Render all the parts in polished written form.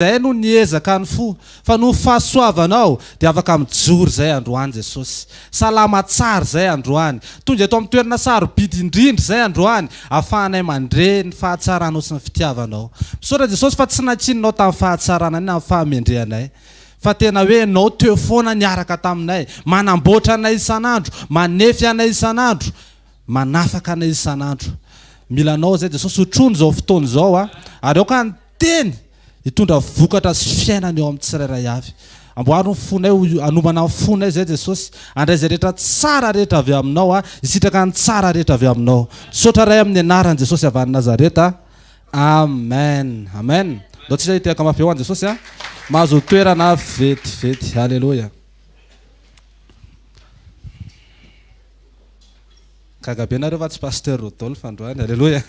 zay no niezaka ny fo fa no fahasoavanao dia afaka mijoro zay androany Jesosy. Salama tsara zay androany. Tonga eto amin'ny toerana sarobidy indrindra zay androany afahanay mandre ny fahatsaranao sy ny fitiavanao. Misaotra Jesosy fa tsy nakininao tamin'ny fahatsarana ny amin'ny fahamendrehanay. Fa tena hoe nao teo foana niaraka taminay, manamboatra anay isan'andro, manefy anay isan'andro, manafaka anay isan'andro. Milanao zay Jesosy hotrono zao fotoana zao ary aoka ny teny hitondra vokatra sy fiainana eo amin'ny tsirairay avy. Amboary ny fonay, anomana ny fonay zay Jesosy, andray zay rehetra tsara rehetra avy aminao isitraka ny tsara rehetra avy aminao. Misaotra ray amin'ny anaran'i Jesosy avy any Nazareta. Amen. Amen. Ndao tsika hitehaka mafy eo an Jesosy mahazo toerana vetivety. Halleluja. Kagabe nareo fa tsy pasteur Rodolphe androany. Halleluja.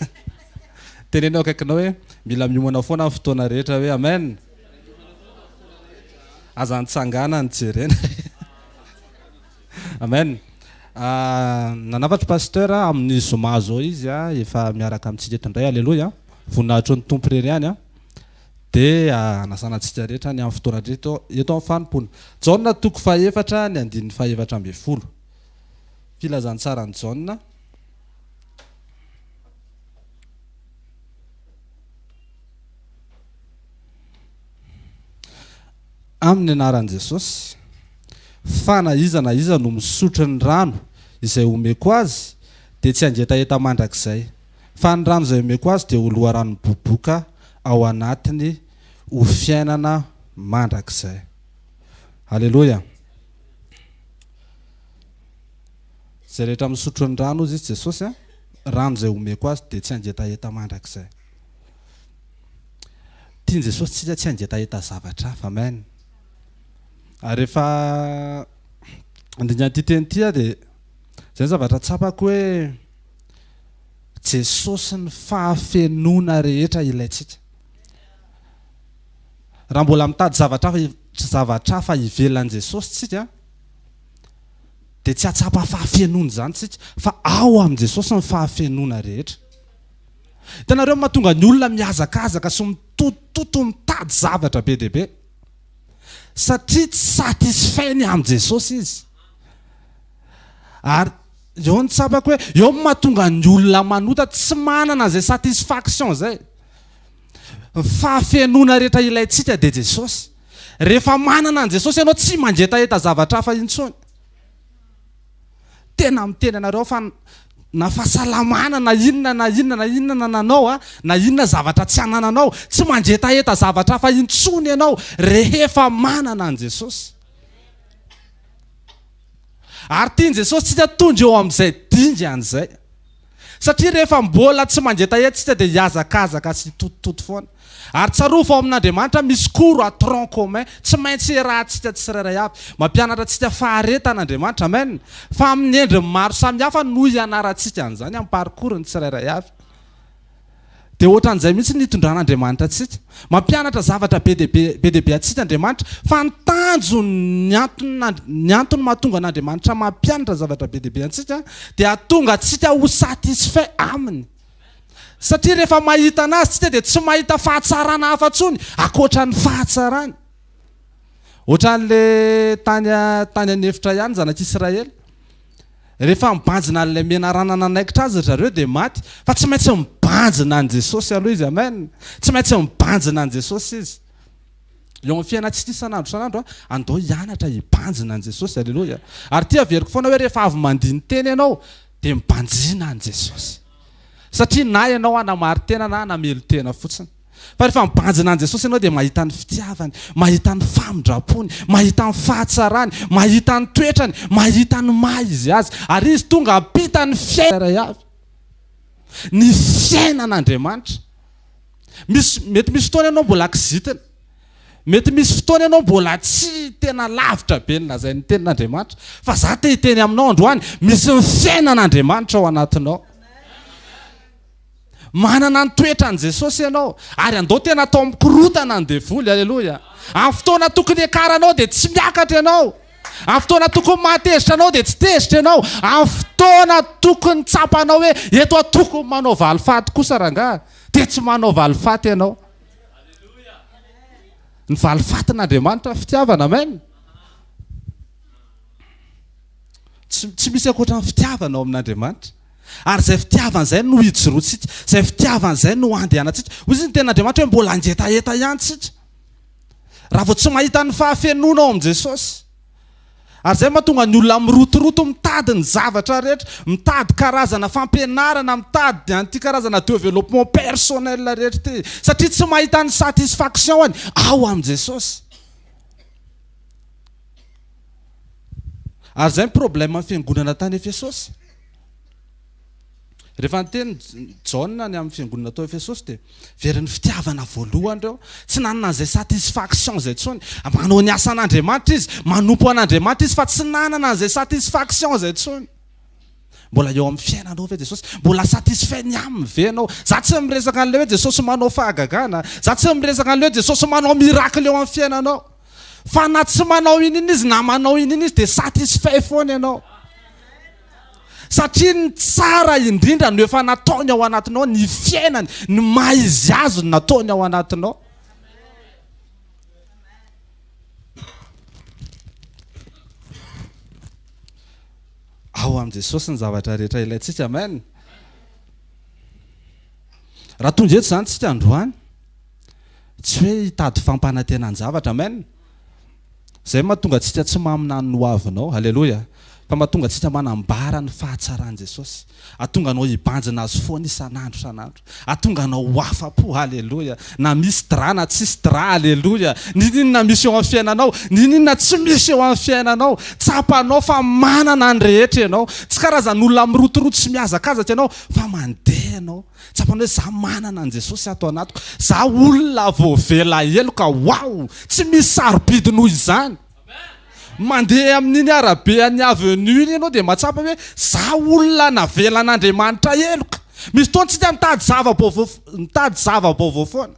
Tenenao akaikinao hoe mila miomana foana amin'ny fotoana rehetra hoe amen. Aza nitsangana ny jerena. Amen. Nanafatra pasteur amin'ny zoma zao izy efa miaraka amintsika eto indray. Halleluja. Voninahitro ny tompo irery ihany dia nasanantsika rehetra ny amin'ny fotoana rehetra eto amin'ny fanompona. Jaona toko fahaefatra ny andininy fahaefatra ambin'ny folo. Filazantsara ny Jaona. Amin'ny anaran'i Jesosy, fa na iza no misotro ny rano izay omeko azy dia tsy hangetaheta mandrakizay. Fa ny rano izay omeko azy dia ho loharano miboboka ao anatiny ho fiainana mandrakizay. Halleluja. Zay rehetra misotro ny rano izy Jesosy, rano izay omeko azy dia tsy hangetaheta mandrakizay. Tiany Jesosy tsika tsy hangetaheta zavatra hafa. Amen. Ary rehefa andiny an'ity teny ity dia zay zavatra tsapako hoe Jesosy ny fahafenoana rehetra ilaitsika. Raha mbola mitady zavatra hafa ivelan'i Jesosy tsika dia tsy hatsapa fahafenoana zany tsika fa ao amin'i Jesosy ny fahafenoana rehetra. Hitanareo mahatonga ny olona mihazakazaka sy mitotototo mitady zavatra be dia be satria tsy satisfainy amin'ny Jesosy izy. Ary eo ny tsapako hoe eo mahatonga ny olona manota tsy manana zay satisfaction zay. Fahafenoana rehetra ilaitsika dia Jesosy. Rehefa manana an Jesosy ianao tsy mangetaheta zavatra hafa intsony. Tena miteny anareo fa na fahasalamana na inona nanao na inona zavatra tsy anananao tsy mangetaheta zavatra hafa intsony ianao rehefa manana an Jesosy. Ary tiany Jesosy tsika tondra eo amin'izay dingan'izay. Satria rehefa mbola tsy mangetaheta tsika dia hiazakazaka sy totototo foana. Ary tsarofa ao amin'Andriamanitra misy cours à tronc commun, tsy maintsy rahantsika tsirairay avy. Mampianatra antsika faharetan'Andriamanitra. Amen. Fa amin'ny endriny maro samihafa no ianarantsika an'izany amin'ny parcours ny tsirairay avy. Dia ohatran'izay mihitsy ny hitondran'Andriamanitra antsika. Mampianatra zavatra be dia be antsika Andriamanitra fa ny tanjo ny antony mahatonga an'Andriamanitra mampianatra zavatra be dia be antsika dia hahatonga antsika ho satisfait aminy. Satria rehefa mahita anazy tsika dia tsy mahita fahatsarana hafa ntsony akoatra ny fahatsarany. Ohatran'le tany anefitra ihany zanak'Israely. Rehefa mibanjina an'ilay mena rana nanaikitra azy zareo dia maty. Fa tsy maintsy mibanjina an Jesosy aloha izy. Amen. Tsy maintsy mibanjina an Jesosy izy. Eo amin'ny fiainantsika isan'andro andao hianatra hibanjina an Jesosy. Halleluja. Ary tia averiko foana hoe rehefa avy mandihy ny teny ianao dia mibanjina an Jesosy. Satria na ianao hanamary tena na hanamelo tena fotsiny. Fa rehefa mibanjina an Jesosy ianao dia mahita ny fitiavany, mahita ny famindrapony, mahita ny fahatsarany, mahita ny toetrany, mahita ny maha izy azy. Ary izy tonga ampita ny fiainana avy. Ny fiainan'Andriamanitra. Mety misy fotoana ianao mbola kizitina. Mety misy fotoana ianao mbola tsy tena lavitra be ny lazay ny tenin'Andriamanitra. Fa za te hiteny aminao androany misy ny fiainan'Andriamanitra ao anatinao. Manana ny toetrany Jesosy ianao ary andao tena atao mikorotana ny devoly. Halleluja. Amin'ny fotoana tokony hakaranao dia tsy miakatra ianao. Amin'ny fotoana tokony mahatezitra anao dia tsy tezitra ianao. Amin'ny fotoana tokony tsapanao hoe eto tokony manao valifaty kosa rangahy dia tsy manao valifaty ianao. ny valifatin'Andriamanitra fitiavana, amen. Tsy misy ankoatra ny fitiavana ao amin'Andriamanitra. Ary izay fitiavana izay no hijoroantsika, izay fitiavana izay no andehanantsika. Hoy izy ny ten'Andriamanitra hoe mbola angetaheta ihany tsika. Raha vao tsy mahita ny fahafenoana ao amin' Jesosy. Ary izay mahatonga ny olona mirotoroto mitady ny zavatra rehetra, mitady karazana fampianarana, mitady an'ity karazana développement personnel rehetra ty. Satria tsy mahita ny satisfaction ao amin' Jesosy. Ary izay ny problème amin'ny fiangonana tany Efesosy. Rehefa niteny Jaona ny amin'ny fiangonana tao Efesosy dia very ny fitiavana voalohany ireo, tsy nanana an'izay satisfaction izay tsony. Manao ny asan'Andriamanitra izy, manompo an'Andriamanitra izy, fa tsy nanana an'izay satisfaction izay tsony. Mbola eo amin'ny fiainanao ve Jesosy? Mbola satisfait ny aminy ve ianao? Za tsy miresaka an'ilay hoe Jesosy manao fahagagana, za tsy miresaka an'ilay hoe Jesosy manao miracle eo amin'ny fiainanao. Fa na tsy manao iny izy na manao iny izy dia satisfait foana ianao. Satria ny tsara indrindra no efa nataony ao anatinao, ny fiainany, ny maizy azo no nataony ao anatinao. Ao amin' Jesosy ny zavatra rehetra ilayntsika, amen. Raha tonga eto izany tsika androany, tsy hoe hitady fampanantena ny zavatra, amen. Izay mahatonga antsika tsy mamina ny hoavinao, halleloja. Fa mahatonga antsika manambara ny fahatsarany Jesosy. Atonga anao hibanjina azy foana isan'andro isan'andro. Atonga anao afa-po, halleloja. Na misy dra na tsisy dra, halleloja. Ninona misy eo amin'ny fiainanao, ninona tsy misy eo amin'ny fiainanao. Tsapanao fa manana ny rehetra ianao. Tsy karazan'olona mirotoroto sy mihazakazatra ianao, fa mandeha ianao. Tsapanao hoe za manana an Jesosy ato anatiko. Za olona voavela eloka, wow! Tsy misy sarobidy noho izany. Mandeha amin'iny arabe any avenue iny ianao dia mahatsapa hoe za olona navela an'Andriamanitra eloka. Misy fotoana tsika mitady zava-baovao foana.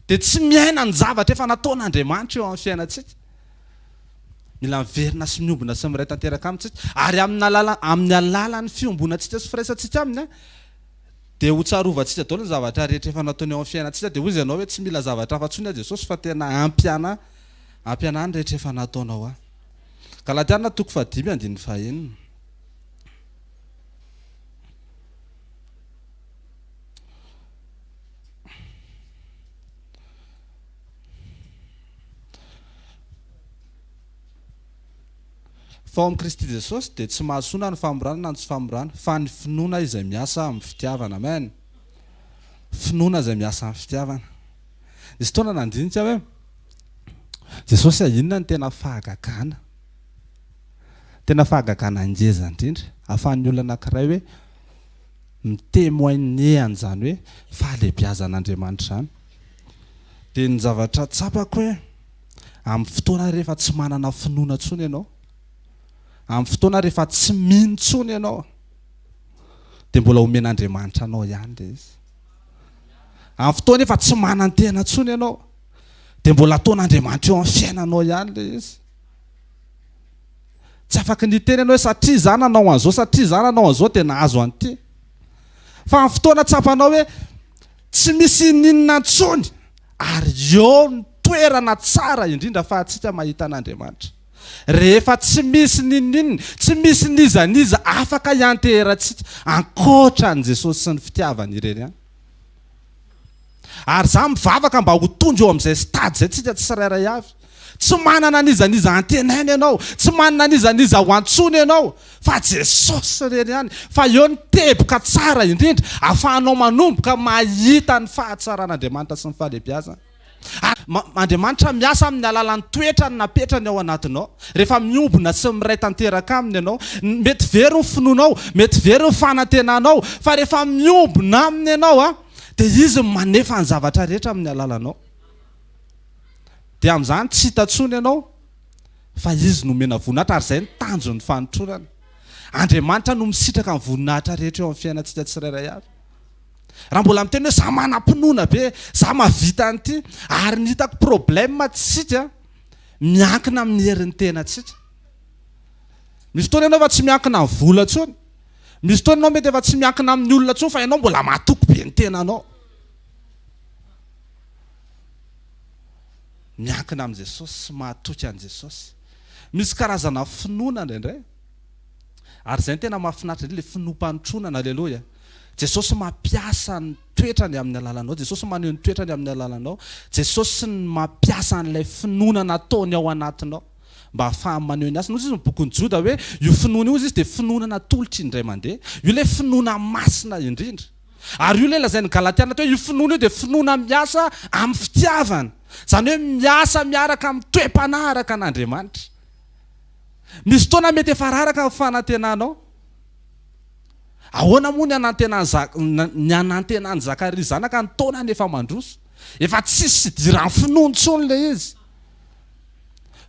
Dia tsy miaina ny zavatra efa nataon'Andriamanitra eo amin'ny fiainantsika. Mila miverina sy miombona sy miray tanteraka amintsika. Ary amin'ny alalan'ny fiombonantsika sy firaisantsika aminy dia ho tsarovantsika daholo ny zavatra rehetra efa nataony eo amin'ny fiainantsika. Dia hoy izy ianao hoe tsy mila zavatra afa-tsony Jesosy fa tena ampianany rehetra efa nataonao aho. Galatiana 5:5. Fa ao amin'ny Kristy Jesosy dia tsy mahasoana ny famorana na tsy famorana, fa ny finoana izay miasa amin'ny fitiavana, amen. Finoana izay miasa amin'ny fitiavana. Nisy fotoana nandinika hoe Jesosy inona ny tena fahagagana? Tena fahagagana angeza indrindra. Ahafahan'ny olona anankiray hoe mitemoigner an'izany hoe fahalehibiazan'Andriamanitra izany. Dia ny zavatra tsapako hoe amin'ny fotoana rehefa tsy manana finoana intsony ianao, amin'ny fotoana rehefa tsy mino intsony ianao, dia mbola omen'Andriamanitra anao ihany ilay izy. Amin'ny fotoana efa tsy manan-tena intsony ianao, dia mbola ataon'Andriamanitra eo amin'ny fiainanao ihany ilay izy. Tsy afaka ny teny ianao hoe satria izany nanao an'izao, satria izany nanao an'izao dia nahazo an'ity. Fa amin'ny fotoana tsapanao hoe tsy misy ninona intsony, ary eo ny toerana tsara indrindra fa atsika mahita an'Andriamanitra. Rehefa tsy misy ninninona, tsy misy nizaniza afaka hianteherantsika ankoatran'i Jesosy sy ny fitiavany ireny ihany. Ary za mivavaka mba ho tonga eo amin'izay stady izay tsika tsirairay avy. Tsy manana nizaniza antenaina ianao, tsy manana nizaniza ho antsony ianao, fa Jesosy ireny ihany. Fa eo ny teboka tsara indrindra ahafahanao manomboka mahita ny fahatsaran'Andriamanitra sy ny fahalehibiazana. Andriamanitra miasa amin'ny alalan'ny toetra ny napetrany ao anatinao. Rehefa miombona sy miray tanteraka aminy ianao, mety very ny finoanao, mety very ny fanantenanao, fa rehefa miombona aminy ianao dia izy manefa ny zavatra rehetra amin'ny alalanao. Dia amin'izany tsy hita intsony ianao, fa izy no mena voninahitra, ary izay ny tanjon'ny fanotronana. Andriamanitra no misitraka ny voninahitra rehetra eo amin'ny fiainantsika tsirairay avy. Raha mbola miteny hoe za manam-pinoana be, za mahavita an'ity, ary ny hitako problème tsika miankina amin'ny herin'ny tenantsika. Misy fotoana ianao efa tsy miankina amin'ny vola intsony, misy fotoana ianao mety efa tsy miankina amin'ny olona intsony, fa ianao mbola mahatoky be ny tenanao. miankina am Jesosy sy mahatoky an Jesosy. Misy karazana finoana indraindray. Ary zay tena mahafinaritra le finompanotronana, aleloia. Jesosy mampiasa ny toetrany amin'ny alalanao, Jesosy maneho ny toetrany amin'ny alalanao, Jesosy mampiasa an'ilay finoana nataony ao anatinao mba ahafahany maneho ny asa. Nozy izy ny bokin'ny Joda hoe io finoana io izy dia finoana natolotry indray mandeha. Io le finoana masina indrindra. Ary io le lazain'ny Galatiana teo io finoana io dia finoana miasa amin'ny fitiavana. Zany hoe miasa miaraka amin'ny toe-panaraka an'Andriamanitra. Misy fotoana mety efa raraka ny fanantenanao. Ahoana moa ny anantenany Zakaria zanaka ny taonany efa mandroso. Efa tsisy sidiran'ny finoana intsony le izy.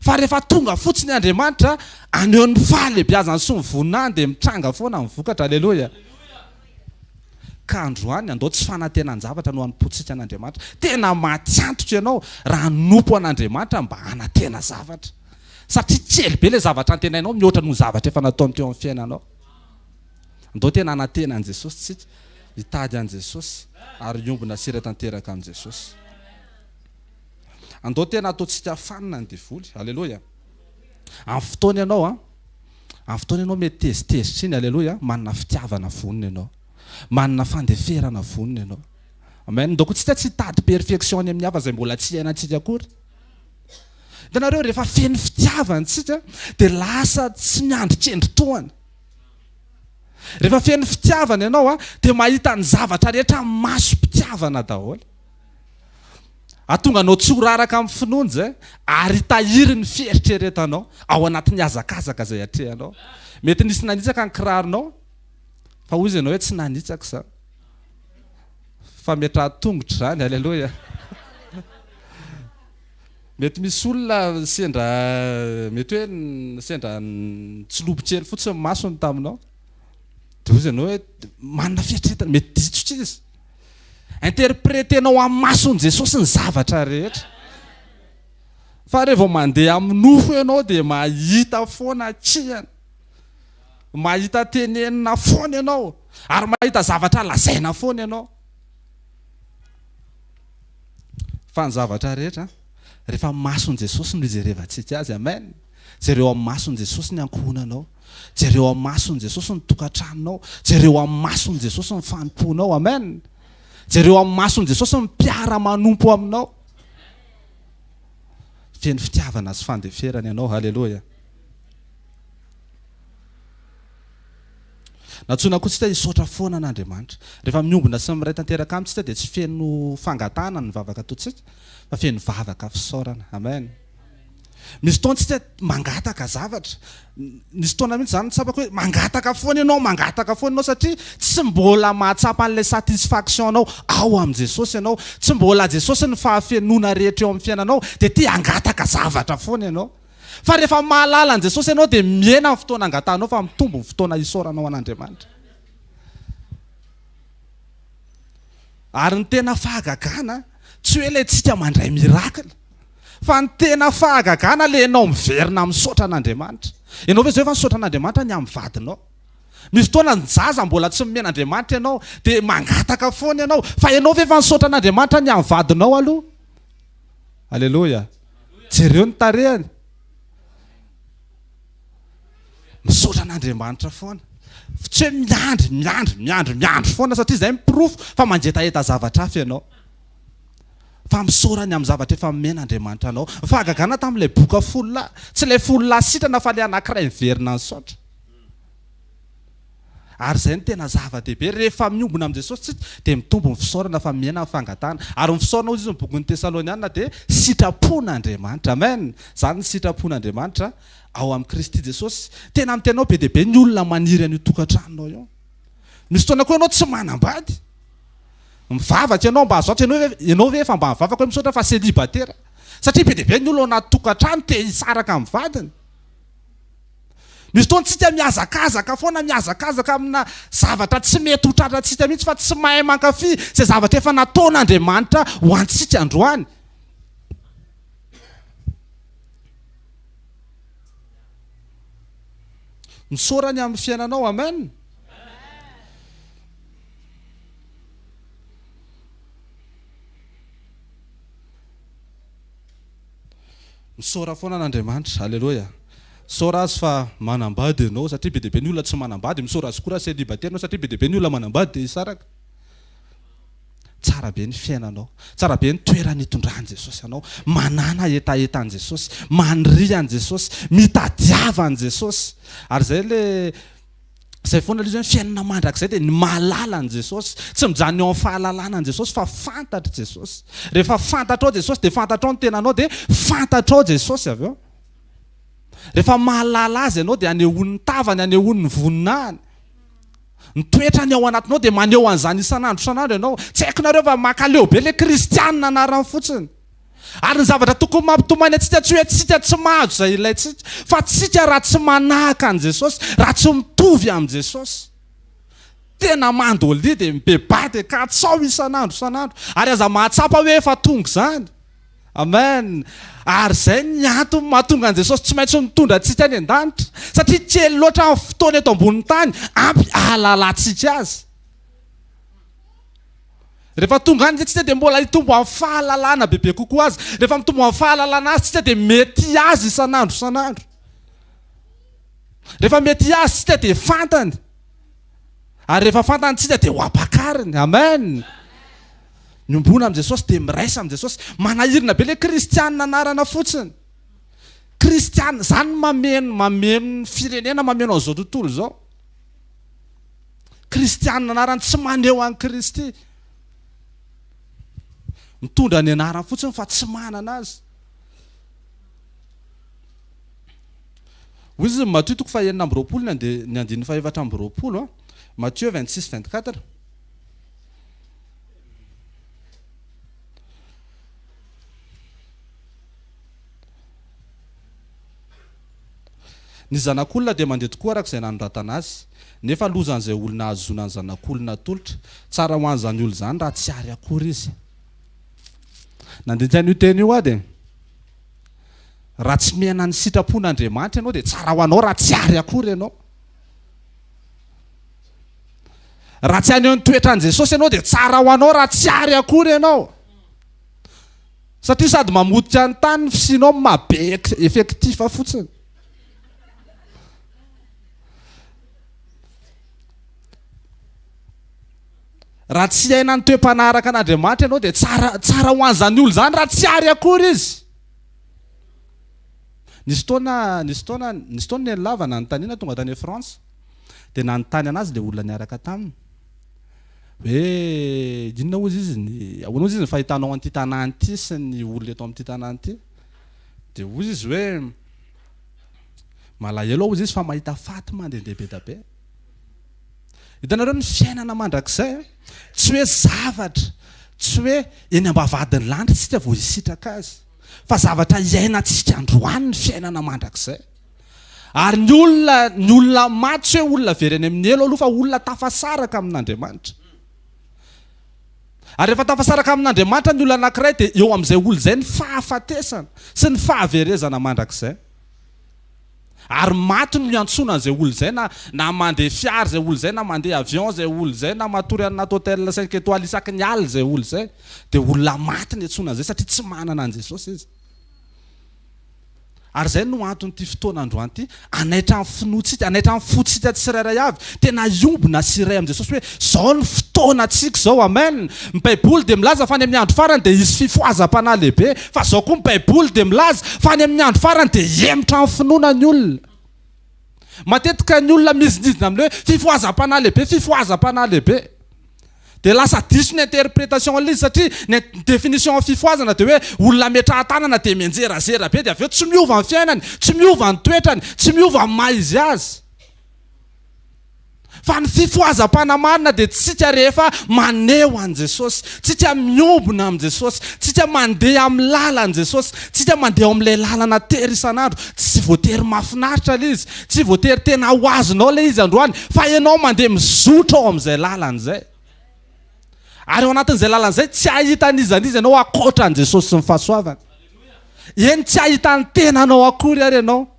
Fa rehefa tonga fotsiny Andriamanitra aneho ny fahalebiazany sy ny voninahiny dia mitranga foana ny vokatra, aleloia. Ka androany andao tsy fanantenany zavatra no hanompontsika an'Andriamanitra. Tena matiantoka ianao raha nompo an'Andriamanitra mba hanantena zavatra. Satria kely be le zavatra antenainao mihoatra no zavatra efa nataony teo amin'ny fiainanao. Andao tena hanantena an Jesosy tsika, hitady an Jesosy ary hiombona sira tanteraka am Jesosy. Andao tena ataontsika fanina ny devoly, aleloia. Amin'ny fotoana ianao mety tezitezitra iny, aleloia, manana fitiavana vonina ianao, manana fandeferana vonina ianao. Amen. Ndao koa tsika tsy hitady perfection any amin'ny hafa izay mbola tsy hainantsika akory. Hitanareo rehefa feno fitiavana tsika dia lasa tsy miandrikendry-toana. Rehefa feno fitiavana ianao dia mahita ny zavatra rehetra maso-pitiavana daholo. Atonga anao tsy ho raraka amin'ny finoana zay ary hitahiry ny fieritreretanao ao anatin'ny hazakazaka izay hatrehanao. Mety nisy nanitsaka ny kiraronao fa hoy izy ianao hoe tsy nanitsaka izany. Fa metra tongotra izany, aleloia. Mety misy olona sendra mety hoe sendra tsilobo-kely fotsiny masony taminao. Dia hoy izy ianao hoe manana fieritreretana, mety ditsotra izy. Interprétenao amin'ny mason'i Jesosy ny zavatra rehetra. Fa rehefa mandeha amin'ny nofo ianao dia mahita foana kihana, mahita tenenina foana ianao, ary mahita zavatra lazaina foana ianao. Fa ny zavatra rehetra rehefa mason'i Jesosy no ijerevantsika azy, amen. Jereo amin'ny mason'i Jesosy ny ankohonanao, jereo amin'ny mason'i Jesosy ny tokantranonao, jereo amin'ny mason'i Jesosy ny fanomponao, amen. Jereo amin'ny mason'i Jesosy ny mpiara-manompo aminao. Feno fitiavana sy fandeferana ianao, haleloia. Natsoina koa tsika hisaotra foana an'Andriamanitra. Rehefa miombona sy miray tanteraka amintsika dia tsy feno fangatana ny vavaka ataontsika, fa feno vavaka fisaorana, amen. Misy fotoana tsika mangataka zavatra. Misy fotoana mihitsy zany tsapako hoe mangataka foana ianao satria tsy mbola mahatsapa an'ilay satisfaction anao ao am Jesosy ianao, tsy mbola Jesosy ny fahafenoana rehetra eo amin'ny fiainanao dia tia hangataka zavatra foana ianao. Fa rehefa mahalala an Jesosy ianao dia miena amin'ny fotoana angatanao fa mitombo ny fotoana hisaoranao an'Andriamanitra. Ary ny tena fahagagana tsy hoe ilay tsika mandray miracle, fa ny tena fahagagana le ianao miverina misaotra an'Andriamanitra. Ianao ve zao efa misaotra an'Andriamanitra ny amin'ny vadinao? Misy fotoana ny zaza mbola tsy mimena Andriamanitra ianao dia mangataka foana ianao, fa ianao ve efa misaotra an'Andriamanitra ny amin'ny vadinao aloha? Aleloia. Jereo ny tarehany. Misaotra an'Andriamanitra foana. Tsy hoe miandry foana satria izay miprofo fa mangetaheta zavatra hafa ianao. Fa misaorany amin'ny zavatra efa men'Andriamanitra anao. Fahagagana tamin'ilay boka folo lahy, tsy ilay folo lahy sitrana fa ilay anankiray miverina ny saotra. Ary izay ny tena zava-dehibe rehefa miombona amin'ny Jesosy tsika dia mitombo ny fisaorana fa mena ny fangatana. Ary ny fisaorana hoy izy ny bokin'ny Tesaloniana dia sitrapon'Andriamanitra, amen. Zany ny sitrapon'Andriamanitra ao amin'ny Kristy Jesosy. Tena amin'ny tenao be dia be ny olona maniry an'io tokantranonao io. Misy fotoana koa ianao tsy manambady, mivavaka ianao mba azotra ianao ve efa mba mivavaka hoe misaotra fa célibatera, satria be dia be ny olona anaty tokantrano te hisaraka amin'ny vadiny. Misy fotoana tsika mihazakazaka foana, mihazakazaka amina zavatra tsy mety ho tratrantsika mihitsy fa tsy mahay mankafy izay zavatra efa nataon'Andriamanitra ho antsika androany. Misaorany amin'ny fiainanao, amen. Misaora foana n'Andriamanitra. Alleluia. Saora azy fa manambady ianao satria be deaibe ny olona tsy manambady. Misaora azy koa raha célibataire anao satria be deaibe ny olona manambady dia hisaraka. Tsara be ny fiainanao. Tsara be ny toerany hitondrahan Jesosy anao. Manana etaetan Jesosy. Manry an Jesosy. Mitadiava an Jesosy. Ary zay le zay foana ilay zany fiainana mandrakizay dia ny mahalala an Jesosy. Tsy mijanona eo amin'ny fahalalana an Jesosy fa fantatra Jesosy. Rehefa fantatrao Jesosy dia fantatrao ny tenanao dia fantatrao Jesosy avy eo. Rehefa mahalala azy ianao dia anehoany tavany, anehoany voninahiny. Ny toetrany ao anatinao dia maneho an'izany isan'andro isan'andro ianao. Tsy haiko nareo fa makaleo be ilay kristianina anarany fotsiny. Ary ny zavatra tokony mampitomany antsika tsy hoe tsika tsy mahazo izay ilayntsika, fa tsika raha tsy manahaka an Jesosy, raha tsy mitovy amin' Jesosy. Tena mandolia dia mibebady katsao isan'andro isan'andro. Ary aza mahatsapa hoe efa tonga izany. Amen. Ary zay ny antony mahatonga an Jesosy tsy maintsy mitondra antsika any an-danitra. Satria kely loatra ny fotoana eto ambonin'ny tany, ampy ahalalantsika azy. Rehefa tonga any tsika dia mbola hitombo amin'ny fahalalana bebe kokoa azy. Rehefa mitombo amin'ny fahalalana azy tsika dia mety azy isan'andro isan'andro. Rehefa mety azy tsika dia fantany. Ary rehefa fantany tsika dia ho ampakariny. Amen. Nyombona amin' Jesosy dia miraisa amin' Jesosy. Manahirina be ilay kristianina anarana fotsiny. Kristianina zany mameno firenena, mameno an'izao tontolo izao. Kristianina anarany tsy maneho an'i Kristy. Mitondra ny anarany fotsiny fa tsy manana azy. Hoy izy Matthieu toko faha 9 ny andininy faha 7 Matthieu 26-24. Ny zanak'olona dia mandeha tokoa araka izay nanoratana azy. Nefa lozan'izay olona azona ny zanak'olona tolotra. Tsara ho an'izany olo izany raha tsy ary akory izy. Nandinika an'io teny io ady. Raha tsy miaina ny sitrapon'Andriamanitra ianao dia tsara ho anao raha tsy ary akory ianao. Raha tsy haneho ny toetran' Jesosy ianao dia tsara ho anao raha tsy ary akory ianao. Satria sady mamotika ny tany ny fisinao mabe effectif fotsiny. Raha tsy haina ny toe-panaraka an'Andriamanitra ianao dia tsara ho an'izany olo izany raha tsy ary akory izy. Nisy fotoana ny lava nanontaniana tonga tany France dia nanontany anazy ilay olona niaraka taminy. Hoe inona ozy izy ahoana ozy izy ny fahitanao an'ity tanàna ity sy ny olona eto amin'ity tanàna ity. Dia ozy izy hoe malahelo ozy izy fa mahita faty mandehandeha be da be. Hitanareo ny fiainana mandrakizay, tsy hoe zavatra, tsy hoe eny ambavadin'ny lanitra tsika vao hisitraka azy, fa zavatra iainantsika androany ny fiainana mandrakizay. Ary ny olona maty tsy hoe olona vereny amin'ny elo aloha fa olona tafasaraka amin'Andriamanitra. Ary rehefa tafasaraka amin'Andriamanitra ny olona anankiray dia eo amin'izay olo izay ny fahafatesana sy ny fahaverezana mandrakizay. Ary maty no miantsona an'izay olo izay na mandeha fiara izay olo izay, na mandeha avion izay olo izay, na matory anaty hôtel 5 étoiles isaky ny alina izay olo izay, dia olona maty ny antsona an'izay satria tsy manana an Jesosy izy. Ary zay no antonyity fotoana androany ity, anaitra ny finoantsika, anaitra ny fotsika tsirairay avy, tena iombona siray amin' Jesosy hoe zao ny fotoana tsika zao. Amen. Ny Baiboly dia milaza fa any amin'ny andro farany dia hisy fifoazam-panahy lehibe, fa zao koa ny Baiboly dia milaza fa any amin'ny andro farany dia emotra ny finoana ny olona. Matetika ny olona mizidizina amin'ilay hoe fifoazam-panahy lehibe, fifoazam-panahy lehibe. Dia lasa diso ny interprétation an'ilay izy satria ny définition ny fifoazana dia hoe olona metrahan-tanana dia mianjerazera be dia avy eo tsy miova ny fiainany, tsy miova ny toetrany, tsy miova ny maha izy azy. Fa ny fifoazam-panamarina dia tsika rehefa maneho an Jesosy, tsika miombona amin' Jesosy, tsika mandeha amin'ny lalan Jesosy, tsika mandeha amin'ilay lalana tery isan'andro. Tsy voatery mahafinaritra ilay izy, tsy voatery tena ho azonao ilay izy androany, fa ianao mandeha mizotra ao amin'izay lalana izay. Ary ao anatin'izay lalana izay tsy ahitan'izanizy ianao akoatra an Jesosy sy ny fahasoavana. Eny tsy ahitany tenanao akory ary ianao.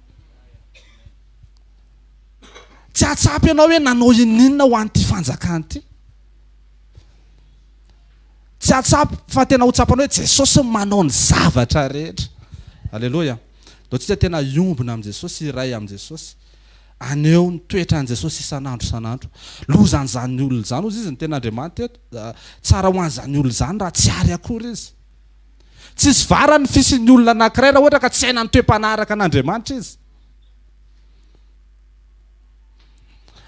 Tsy atsapy ianao hoe nanao ininona ho an'ity fanjakana ity. Tsy atsapy fa tena ho tsapanao hoe Jesosy manao ny zavatra rehetra. Alleluia. Do tsika tena iombona am Jesosy, iray am Jesosy. Aneo ny toetra an Jesosy isanandro isanandro. Lozany zany olona zany ozy izy ny tena Andriamanitra eto. Tsara ho an'izany olona zany raha tsy ary akory izy. Tsisy vara ny fisin'ny olona anankiray raha ohatra ka tsy haina ny toe-panaraka an'Andriamanitra izy.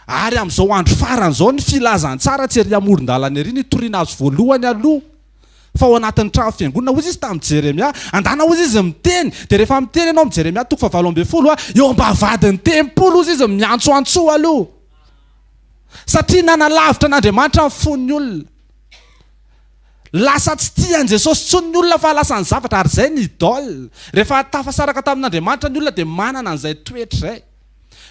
Ary amin'izao andro farany zao ny filazany tsara tsy ery amoron-dalana ery ny toriana azy voalohany aloha. Fa ao anatin'ny trano fiangonana ozy izy tamin'ny Jeremia, andana ozy izy miteny, dia rehefa miteny ianao amin'ny Jeremia 7:20 eo am-bavadin'ny tempolo ozy izy miantsoantsoa aloha. Satria nanalavitra an'Andriamanitra ny fon'ny olona. Lasa tsy tian Jesosy tsony ny olona fa lasa ny zavatra ary zay ny idole. Rehefa tafasaraka tamin'Andriamanitra ny olona dia manana an'izay toetra izay.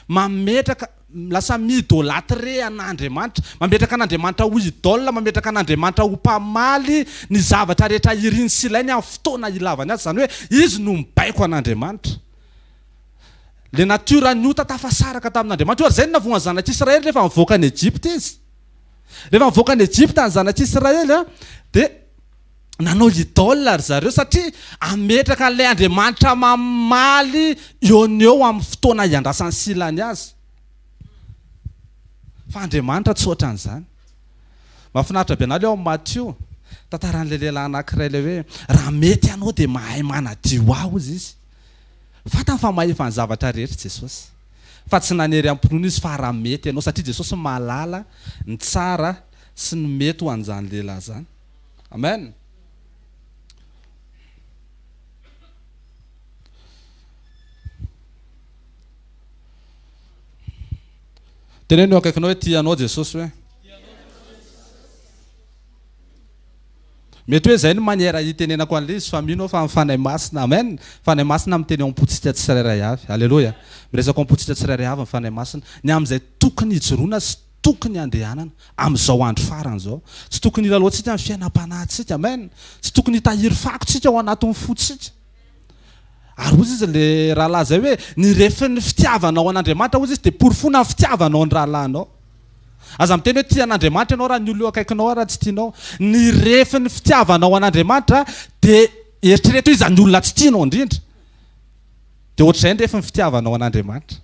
Mametraka lasa midolatre an'Andriamanitra, mametraka an'Andriamanitra ho idole, mametraka an'Andriamanitra ho mpamaly ny zavatra rehetra iriny sy ilainy amin'ny fotoana ilavany azy, zany hoe izy no mibaiko an'Andriamanitra. Le natiorany ota tafasaraka tamin'Andriamanitra, ary zay no navoa ny zanak'Israely rehefa nivoaka any Egypte izy. Rehefa nivoaka any Egypte ny zanak'Israely dia nanao idole ary zareo satria ametraka an'ilay Andriamanitra mamaly eo amin'ny fotoana iandrasany sy ilany azy. Fa Andriamanitra tsy ohatran'izany. Mahafinaritra be anao ao amin'ny Matthieu, tantaran'ilay lehilahy anankiray ilay hoe raha mety ianao dia mahay manadio aho izy izy. Fatany fa mahefa ny zavatra rehetra Jesosy. Fa tsy nanery am-pinoana izy fa raha mety ianao satria Jesosy mahalala ny tsara sy ny mety ho an'izany lehilahy zany. Amen. Tenenao akaikinao hoe tianao Jesosy hoe. Mety hoe zay ny maniera hitenenako an'ilay izy fa mino fa mifanahy masina. Amen. Fanahy masina miteny ao am-potsika tsirairay avy. Alleluia. Miresaka am-potsika tsirairay avy mifanahy masina. Ny amin'izay tokony hijoroana sy tokony handehanana amin'izao andro farany zao. Tsy tokony ilaloantsika amin'ny fiainam-panahintsika. Amen. Tsy tokony hitahiry fakontsika ao anatin'ny fotsika. Ary ozy izy le rahalahy zay hoe ny refin'ny fitiavanao an'Andriamanitra ozy izy dia porofona ny fitiavanao ny rahalahinao. Aza miteny hoe tia an'Andriamanitra ianao raha ny olona eo akaikinao raha tsy tianao. Ny refin'ny fitiavanao an'Andriamanitra dia eritrereto izy ny olona tsy tianao indrindra. Dia ohatr'izay ny refin'ny fitiavanao an'Andriamanitra.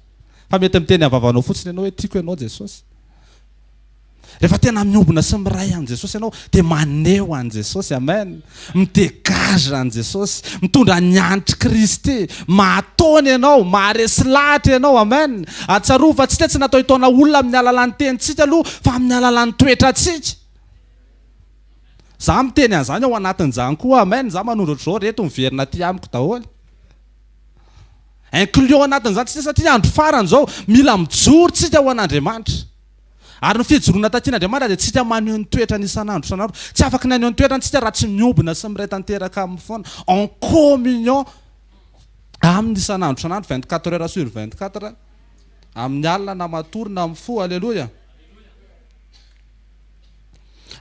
Fa mety miteny avavanao fotsiny ianao hoe tiako ianao Jesosy. Rehefa tena miombona sy miray an Jesosy ianao dia maneho an Jesosy. Amen. Midégage an Jesosy, mitondra ny antitra Kristy, mahatony ianao, maharesy lahatra ianao. Amen. Atsarova fa tsy natao hitaona olona amin'ny alalan'ny tenitsika aloha fa amin'ny alalan'ny toetratsika. Za miteny an'izany ao anatin'izany koa. Amen. Za manondratra zao reto miverina aty amiko daholo. Inclus anatin'izany tsy satria andro farany zao mila mijoro tsika ao an'Andriamanitra. Ary ny fijoroana tatin'Andriamanitra dia tsika maneho ny toetra ny isanandro isanandro. Tsy afaka naneho ny toetra tsika raha tsy miombona sy miray tanteraka amin'ny foana en communion amin'ny isanandro isanandro 24 heures sur 24 amin'ny alina na matory na amin'ny fo. Alleluia.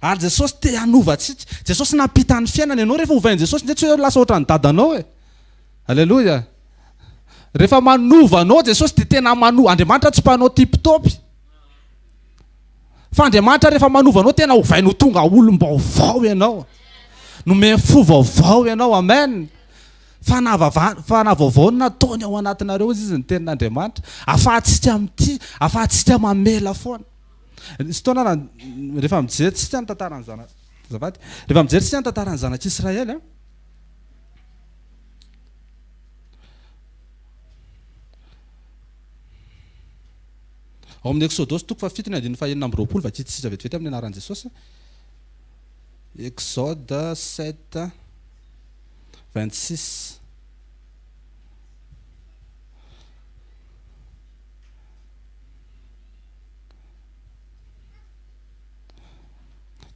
Ary Jesosy te hanova antsika. Jesosy nampita ny fiainana ianao rehefa hovain'i Jesosy ndray tsy hoe lasa ohatran'ny dadanao e. Alleluia. Rehefa manova anao Jesosy dia tena manova. Andriamanitra tsy mpanao tipitopy. Fa Andriamanitra rehefa manova anao tena hovainao tonga olom-baovao ianao. Nomeny fo vaovao ianao. Amen. Fanavaovao nataony ao anatinareo izy ny tenin'Andriamanitra. Afahantsika mity, afahantsika mamela foana. Sy taona rehefa mijery tsika ny tantarany zanak'Israely. Rehefa mijery tsika ny tantarany zanak'Israely ao amin'ny Exodosy 7:1-20 vakitsitsika vetivety amin'ny anaran'i Jesosy. Exode 7:26.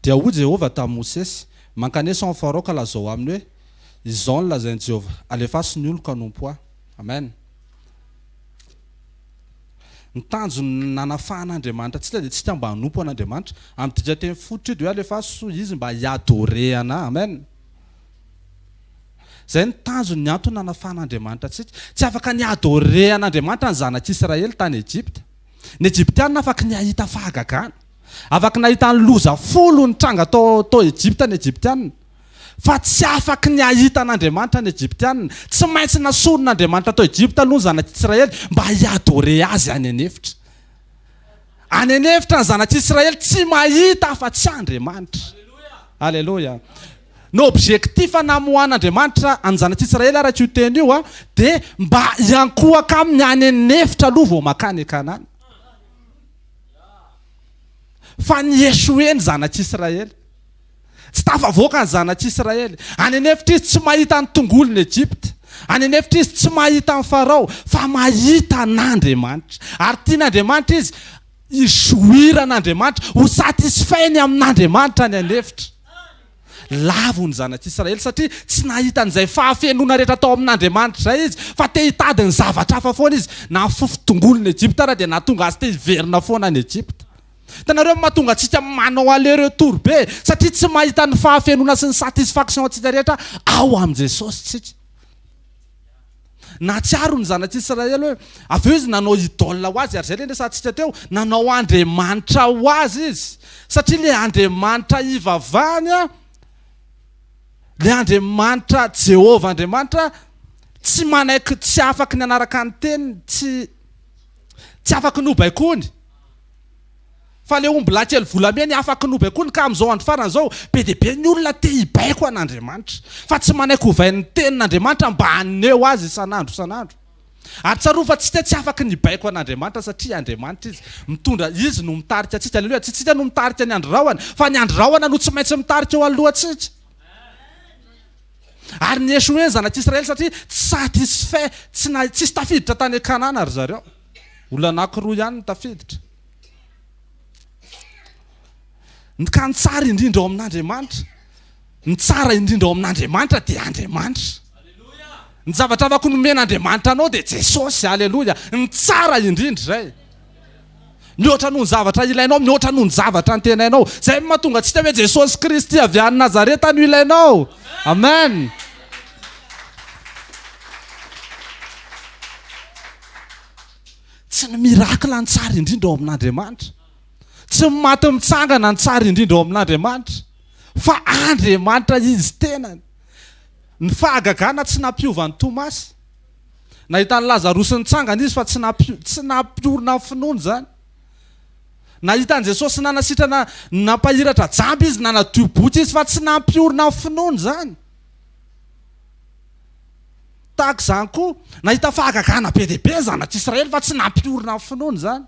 Dia hoy Jehova tamin'i Mosesy, mankanesa amin'ny Farao ka lazao aminy hoe izao ny lazain'i Jehova, alefaso ny olo ka hanompo ahy. Amen. Ny tanjony nanafahan'Andriamanitra tsika dia tsika mba hanompo an'Andriamanitra. Amin'ny dika teny fototra io dia alefaso izy mba hiadorena. Amen. Zay ny tanjony ny antony nanafahan'Andriamanitra tsika. Tsy afaka ny adorean'Andriamanitra ny zanak'Israely tany Egypte. Ny Egyptianina afaka ny ahita fahagagana. Afaka nahita ny loza folo ny tranga tao Egypte ny Egyptianina. fa tsy afaky ny ahita an'Andriamanitra ny Egyptianina. Tsy maintsy nasonon'Andriamanitra tao Egypta aloha ny zanak'Israely mba hiadore azy any anefitra. Any anefitra ny zanak'Israely tsy mahita fa tsy Andriamanitra. Alléluia. N'objectif namohan'Andriamanitra any zanak'Israely araka io teny io dia mba hiankohaka aminy any anefitra aloha vao makany Kanana. Fa ny échoué ny zanak'Israely. Tsy tafavoaka ny zanak'Israely. Any anefitra izy tsy mahita ny tongolon'ny Egypte. Any anefitra izy tsy mahita ny Farao, fa mahita n'Andriamanitra. Ary tian'Andriamanitra izy isoiran'Andriamanitra, ho satisfainy amin'Andriamanitra ny anefitra. Lavo ny zanak'Israely satria tsy nahita an'izay fahafenoana rehetra tao amin'Andriamanitra zay izy, fa te hitady ny zavatra hafa foana izy. Na fofo tongolon'ny Egypte dia nahatonga azy te hiverina foana ny Egypte. Tanareo mahatonga antsika manao aller-retour be satria tsy mahita ny fahafenoana sy ny satisfaction antsika rehetra ao amin'ny Jesosy tsika. Na tsiaro ny zanak'Israely hoe avy eo izy nanao idôla ho azy, ary zay le resantsika teo, nanao Andriamanitra ho azy izy. Satria le Andriamanitra ivavahany, le Andriamanitra Jehovah Andriamanitra tsy manaiky, tsy afaky ny anaraka ny teniny, tsy afaky ny obaikony. Fa le omby lahy kely volamena afaky ny obaikony, ka amin'izao andro farany zao be dia be ny olona te hibaiko an'Andriamanitra, fa tsy manaiky hovain'ny tenin'Andriamanitra mba haneo azy isan'andro isan'andro. Ary tsaroa fa tsy afaky ny baiko an'Andriamanitra satria Andriamanitra izy mitondra, izy no mitarika atsika. Aleluia. Tsy tsika no mitarika ny androraoana, fa ny androraoana no tsy maintsy mitarika eo alohantsika. Ary ny échoué zanak'Israely satria tsy satisfait, tsisy tafiditra tany Kanana ary zareo. Olona anankiroa ihany ny tafiditra. Ka ny tsara indrindra ao amin'Andriamanitra, ny tsara indrindra ao amin'Andriamanitra dia Andriamanitra. Ny zavatra afaka nomen'Andriamanitra anao dia Jesosy. Aleluia. Ny tsara indrindra zay. Mihoatra noho ny zavatra ilainao, mihoatra noho ny zavatra antenainao. Zay mahatonga antsika hoe Jesosy Kristy avy any Nazareta no ilainao. Amen. Tsy ny mirakla ny tsara indrindra ao amin'Andriamanitra. Tsy maty mitsangana ny tsara indrindra ao amin'Andriamanitra, fa Andriamanitra izy tenany. Ny fahagagana tsy nampiova ny Tomasy. Nahitany Lazarosy nitsangana izy fa tsy nampiorina finoana zany. Nahitany Jesosy nanasitrana nampahiratra jamby izy, nanadiobotra izy fa tsy nampiorina finoana zany. Tahaka izany koa nahita fahagagana be dia be zanak'Israely fa tsy nampiorina finoana zany.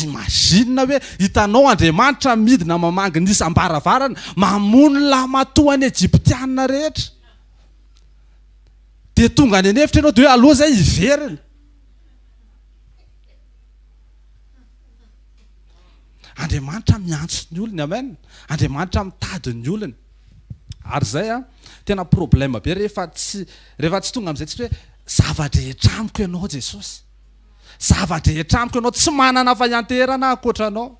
Imagine hoe hitanao Andriamanitra midina mamangy ny isam-baravarana, mamono lamatoan'ny Egyptianina rehetra, dia tonga any anefitra ianao dia hoe aloha zay hiverina. Andriamanitra miantso ny olony. Amen. Andriamanitra mitady ny olony. Ary zay tena problème be rehefa tsy tonga amin'izay tsy hoe zava-drehetra amiko ianao Jesosy. Zava-drehetra amiko ianao, tsy manana fahanterana ankoatranao.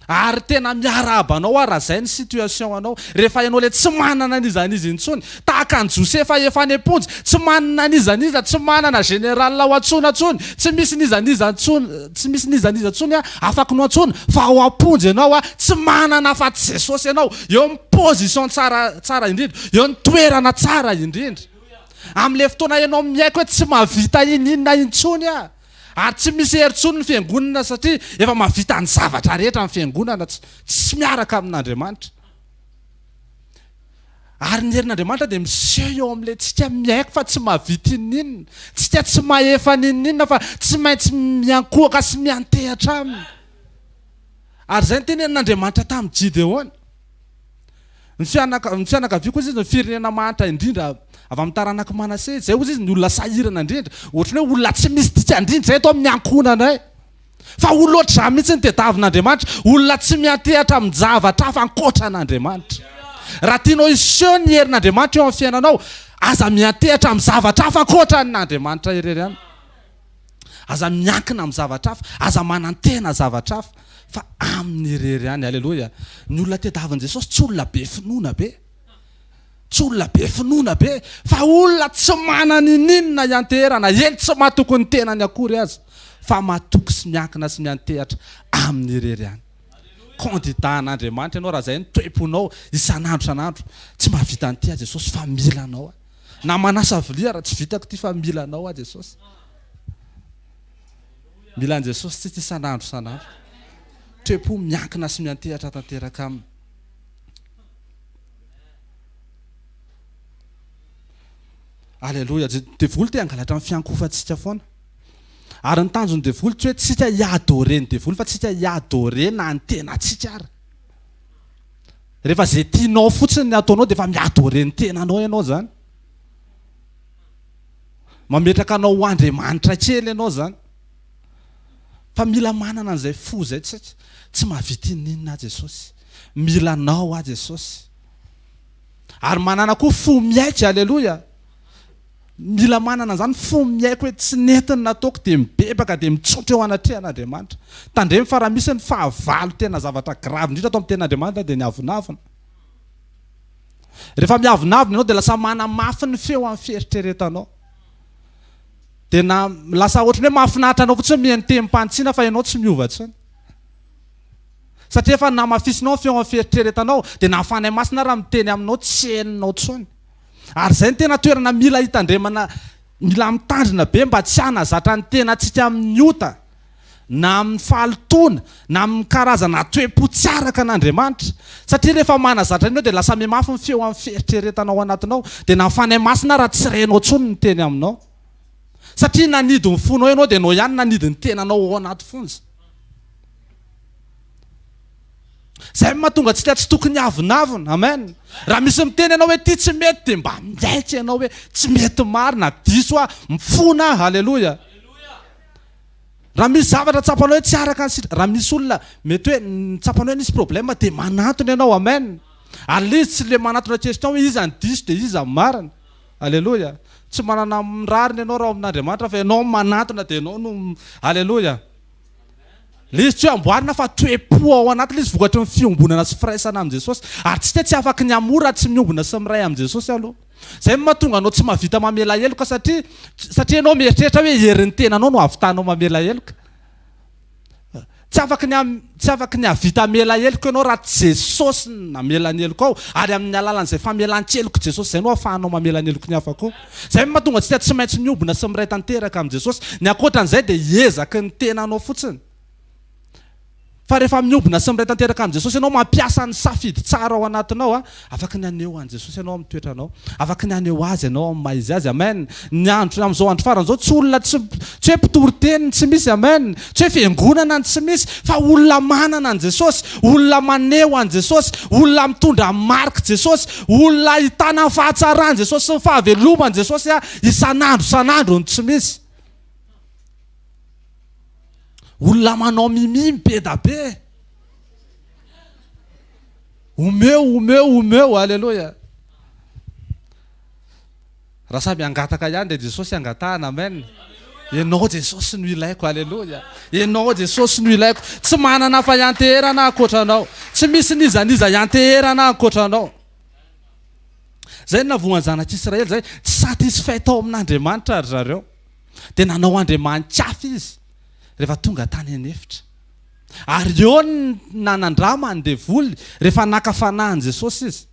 Ary tena miarahaba anao raha zay ny situation anao. Rehefa ianao le tsy manana an'izanizy intsony, tahaka ny Josefa efa any am-ponjy, tsy manana an'izaniza, tsy manana général ho antsonantsony, tsy misy n'izaniza ntsony afaka no antsony, fa ao am-ponjy ianao tsy manana fa tsy Jesosy ianao. Eo amin'ny position tsara indrindra, eo ny toerana tsara indrindra. Amin'ile fotoana ianao miaiko hoe tsy mahavita inona intsony ary tsy misy herintsony ny fiangonana satria efa mahavita ny zavatra rehetra ny fiangonana, tsy miaraka amin'Andriamanitra. Ary ny herin'Andriamanitra dia miseho eo amin'ilay tsika miaiko fa tsy mahavita inona, tsika tsy mahefa inona, fa tsy maintsy miankohaka sy miantehatra aminy. Ary zay ny tenenin'Andriamanitra tamin'ny Gideon. Ny fianakaviako izy ny firenena mahantra indrindra avy amin'ny taranaka Manase. Zay ozy izy ny olona sahirana indrindra, ohatran'ny hoe olona tsy misy dika indrindra zay atao amin'ny ankonanay. Fa olona ohatr'izany mihitsy ny tediavin'Andriamanitra, olona tsy miantehatra amin'ny zavatra hafa ankoatra an'Andriamanitra. Raha tianao hiseho ny herin'Andriamanitra eo amin'ny fiainanao, aza miantehatra amin'ny zavatra hafa ankoatra an'Andriamanitra irery ihany. Aza miankina amin'ny zavatra hafa, aza manantena zavatra hafa, fa amin'ny irery ihany. Aleluia. Ny olona tediavin'i Jesosy tsy olona be finoana be. Tsy olona be finoana be, fa olona tsy manana inona ianteherana, eny tsy mahatoky ny tenany akory azy, fa mahatoky sy miankina sy miantehatra amin'ny irery ihany. candidat an'Andriamanitra ianao raha zay ny toeponao isan'andro tsy mahavita an'ity a Jesosy fa mila anao na manasa vilia raha tsy vitako ty fa mila anao a Jesosy. Mila an Jesosy tsy isan'andro toepo miankina sy miantehatra tanteraka aminy. Alléluia. Devoly te angalatra amin'ny fiankofantsika foana. Ary ny tanjony devoly tsy hoe tsika hiadore ny devoly fa tsika hiadore na ny tenatsika ary. Rehefa zay tianao fotsiny ny ataonao dia efa miadore ny tenanao ianao zany. Mametraka anao ho Andriamanitra kely ianao zany. Fa mila manana an'izay fo zay tsika. Tsy mahavita inona a Jesosy. Mila anao a Jesosy. Ary manana koa fo miaika, alléluia. Mila manana zany fo miaiko hoe tsy netiny nataoko dia mibebaka dia mitsotra eo anatrehan'Andriamanitra. Tandremy fa raha misy ny fahavalo tena zavatra grave indrindra atao amin'ny tenan'Andriamanitra dia ny avinavina. Rehefa miavinavina ianao dia lasa manamafy ny feo amin'ny fieritreretanao. Dia na lasa ohatrany hoe mahafinaritra anao fotsiny mientem-pantsiana fa ianao tsy miova intsony. Satria efa namafisinao feo amin'ny fieritreretanao dia na fanay masina raha miteny aminao tsy heninao intsony. Ary zay ny tena toerana mila hitandremana, mila mitandrina be mba tsy hanazatra ny tenantsika amin'ny ota na amin'ny fahalotona na amin'ny karazana toepo tsy araka an'Andriamanitra. Satria rehefa manazatra anao dia lasa mihamafy ny feo amin'ny fieritreretanao anatinao dia na fanay masina raha tsy renao intsony ny teny aminao. Satria nanidy ny fonao ianao dia anao ihany nanidy ny tenanao ao anaty fonja. Zay mahatonga antsika tsy tokony avinavina. Amen. Raha misy miteny ianao hoe ty tsy mety dia mba miaika ianao hoe tsy mety marina diso mifona. Halleluja. Raha misy zavatra tsapanao hoe tsy araka ny raha misy olona mety hoe tsapanao hoe nisy problème dia manatona ianao. Amen. Ary le izy tsy le manatona question hoe iza ny diso dia iza ny marina. Halleluja. Tsy manana mirarina ianao raha amin'Andriamanitra fa ianao manatona dia ianao no halleluja. Le izy tsy amboarina fa toepo ao anatiny izy vokatry ny fiombonana sy firaisana amin'ny Jesosy. Ary tsy afaka ny amora tsy miombona sy miray amin'ny Jesosy aloha. Zay mahatonga anao tsy mahavita mamela heloka satria ianao mieritreritra hoe herin'ny tenanao no ahavitanao mamela heloka. Tsy afaka ny havita mela heloka ianao raha tsy Jesosy namela ny heloka ao ary amin'ny alalan'izay famelan-keloko Jesosy zay no ahafahanao mamela ny heloko ny hafa koa. Zay mahatonga antsika tsy maintsy miombona sy miray tanteraka amin'ny Jesosy. Ny ankoatran'izay dia hiezaky ny tenanao fotsiny. Fa rehefa miombona sy miray tanteraka amin'ny Jesosy ianao mampiasa ny safidy tsara ao anatinao afaka ny aneho an Jesosy ianao amin'ny toetranao. Afaka ny aneho azy ianao amin'ny maha izy azy. Amen. Ny andro amin'izao andro faran'izao tsy olona tsy hoe mpitory-teny tsy misy. Amen. Tsy hoe fiangonana tsy misy fa olona manana an Jesosy, olona maneho an Jesosy, olona mitondra marika Jesosy, olona ahitana fahatsarana Jesosy sy ny fahavelomana Jesosy isan'andro tsy misy. Olona manao mimimy be da be. Omeo. Alléluia. Raha samy angataka ihany dia Jesosy angatahana. Amen. Ianao Jesosy no ilaiko. Alléluia. Ianao Jesosy no ilaiko. Tsy manana fa ianteherana ankoatranao. Tsy misy nizaniza ianteherana ankoatranao. Zay navoan'ny zanak'Israely zay tsy satisfait tao amin'Andriamanitra ry zareo. Dia nanao andriamanin-tsafy izy rehefa tonga tany anefitra. Ary eo nanandrama ny devoly rehefa naka fanahin Jesosy izy.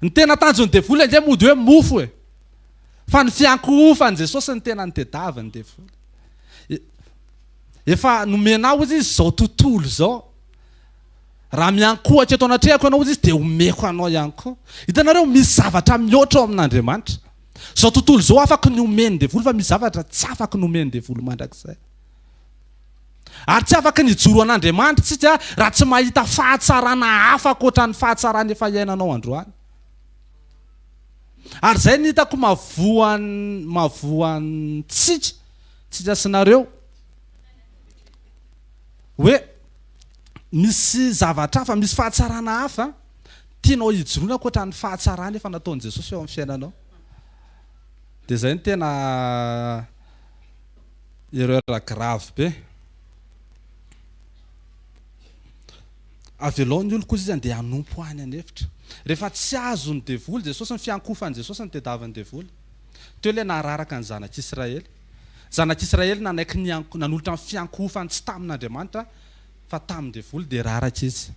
Ny tena tanjon'ny devoly indray mody hoe mofo e. Fa ny fiankohofan Jesosy ny tena nitedavany devoly. Efa nomenao izy zao tontolo zao. Raha miankohatra eto anatrehako ianao izy dia omeko anao ihany koa. Hitanareo misy zavatra mihoatra ao amin'Andriamanitra. Zao tontolo zao afaka ny omeny devoly fa misy zavatra tsy afaka ny omeny devoly mandrakizay. Ary tsy afaka ny joro an'Andriamanitra tsika raha tsy mahita fahatsarana hafa ankoatra ny fahatsarana efa iainanao androany. Ary zay ny hitako mavoan'ny tsika sy nareo hoe misy zavatra hafa, misy fahatsarana hafa tianao hijoroana ankoatra ny fahatsarana efa nataon'i Jesosy eo amin'ny fiainanao. Dia zay ny tena erreur grave be. Avelao ny olo koa izy andeha hanompo any anefitra. Rehefa tsy azo ny devoly Jesosy, ny fiankofan'i Jesosy ny tedavany devoly. Teo ilay nahararaka ny zanak'Israely. Zanak'Israely nanaiky nanolotra ny fiankofany tsy tamin'Andriamanitra fa tamin'ny devoly dia raraka izy.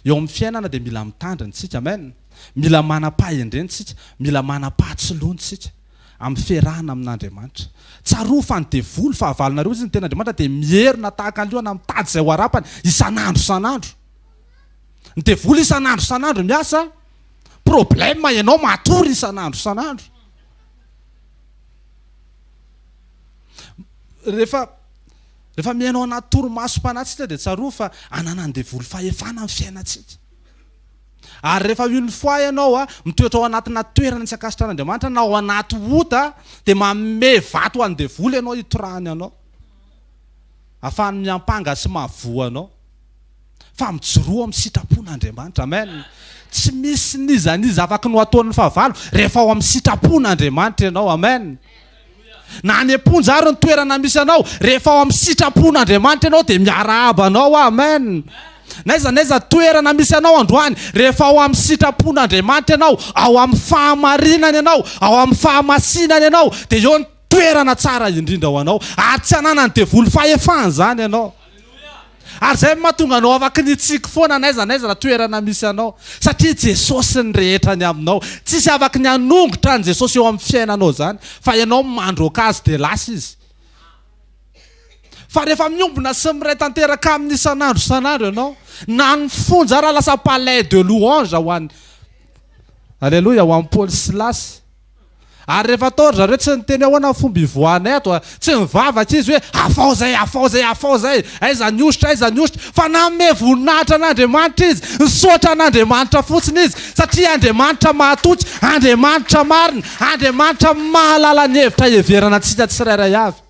Eo amin'ny fiainana dia mila mitandrina amen. Mila manam-pahendrentsika, mila manam-pahatsilontsika amin'ny fiarahana amin'Andriamanitra. Tsaroa fa ny devoly fahavalonareo izy ny ten'Andriamanitra dia mierina tahaka an'leona mitady izay ho arapany isan'andro. Ny devoly isan'andro miasa, problème ianao matory isan'andro. Rehefa miainao anaty toromasom-panatsika dia tsaroa fa anana ny devoly fahefana amin'ny fiainatsika. Ary rehefa une fois ianao mitoetra ao anatina toerana tsy akasitran'Andriamanitra na ao anaty ota dia manome vato ho an'ny devoly ianao hitorahany anao. Ahafahany miampanga sy mahavoa anao. Fa mijoroa amin'ny sitrapon'Andriamanitra. Amen. Tsy misy nizaniza afaka no ataon'ny fahavalo rehefa ao amin'ny sitrapon'Andriamanitra ianao. Amen. Na any am-ponja ary ny toerana misy anao rehefa ao amin'ny sitrapon'Andriamanitra ianao dia miarahaba anao. Amen. Naiza toerana misy anao androany rehefa ao amin'ny sitrapon'Andriamanitra ianao, ao amin'ny fahamarinany ianao, ao amin'ny fahamasinany ianao, dia eo ny toerana tsara indrindra ho anao. Ary tsy anana ny devoly fahefana zany ianao. Ary zay mahatonga anao afaka nitsiky foana naiza na toerana misy anao, satria Jesosy ny rehetra ny aminao. Tsisy afaka ny hanongotra ny Jesosy eo amin'ny fiainanao zany, fa ianao mandroaka azy dia lasa izy. Fa rehefa miombona sy miray tanteraka amin'ny isan'andro ianao, na ny fonja raha lasa palais de louange ho an'ny Alléluia ho an'ny Paul Silas. Ary rehefa tao zareo tsy niteny ahoana fomba ivoanay ato, tsy mivavaka izy hoe afao zay, aiza ny ositra, fa nanome voninahitra an'Andriamanitra izy, nisaotra an'Andriamanitra fotsiny izy, satria Andriamanitra mahatoky, Andriamanitra marina, Andriamanitra mahalala ny hevitra heverana antsika tsirairay avy.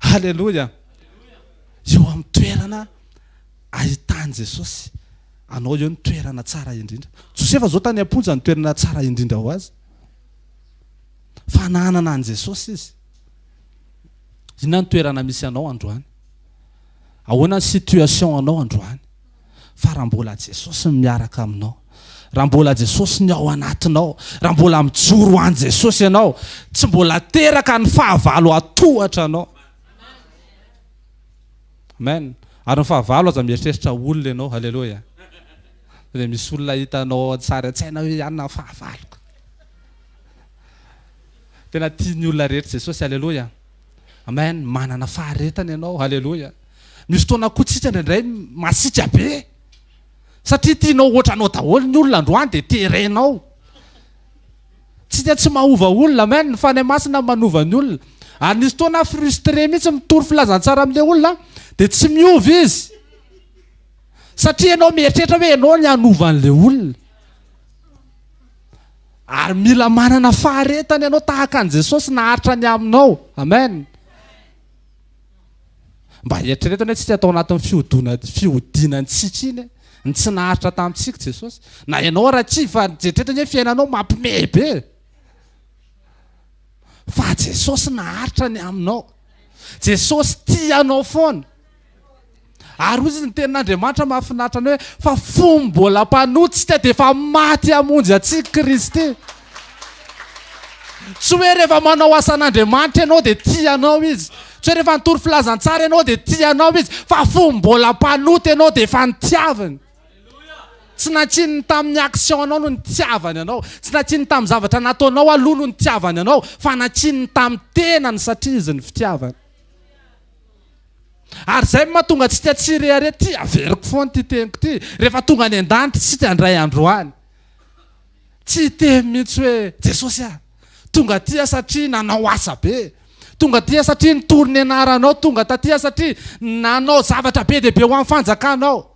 Alléluia. Eo amin'ny toerana ahitany Jesosy, anao eo ny toerana tsara indrindra. Josefa zao tany am-ponja ny toerana tsara indrindra ho azy. Fananana an' Jesosy izy. Inona ny toerana misy anao androany? Ahoana ny situation anao androany? Fa raha mbola Jesosy miaraka aminao, raha mbola Jesosy ny ao anatinao, raha mbola mijoro an' Jesosy ianao, tsy mbola teraka ny fahavalo atohatra anao. Amen. Ary ny fahavalo aza mieritreritra olona ianao. Halleluja. Dia misy olona hitanao tsara an-tsaina hoe anona fahavaloko. Tena tiany olona rehetra Jesosy. Halleluja. Amen. Manana faharetany ianao. Halleluja. Misy fotoana koa tsika indraindray masiaka be, satria tianao ohatranao daholo ny olona androany dia terenao. Tsika tsy mahova olona. Amen. Ny fanahy masina manova ny olona. Ary nisy fotoana frustré mihitsy mitory filazantsara amin'ilay olona dia tsy miova izy, satria ianao mieritreritra hoe ianao ny hanovan'ilay olona. Ary mila manana faharetany ianao tahaka an' Jesosy naharitra ny aminao. Amen. Mba eritreretana hoe tsy atao anatin'ny fihodinantsika iny ny tsy naharitra tamintsika Jesosy. Na ianao raha tsy fa eritreretana hoe fiainanao mampime be, fa Jesosy naharitra ny aminao. Jesosy tianao foana. Ary hoy izy ny tenin'Andriamanitra mahafinaritra ny hoe fa fomba mbola mpanotsika dia efa maty hamonjy antsika Kristy. Tsy hoe rehefa manao asan'Andriamanitra ianao dia tianao izy, tsy hoe rehefa nitory filazantsara ianao dia tianao izy, fa fomba mbola mpanoty ianao dia efa nitiavany. Tsy natsininy tamin'ny action anao no nitiavany anao, tsy natsininy tamin'ny zavatra nataonao aloha no nitiavany anao, fa natsininy tamin'ny tenany satria izy ny fitiavany. Ary zay mahatonga tsika tsy rehare ty averiko foana ty teniko ty, rehefa tonga any an-danitra tsika andray androany tsy te mihitsy hoe Jesosy tonga tia satria nanao asa be, tonga tia satria nitory ny anaranao, tonga tatia satria nanao zavatra be dia be ho amin'ny fanjakanao,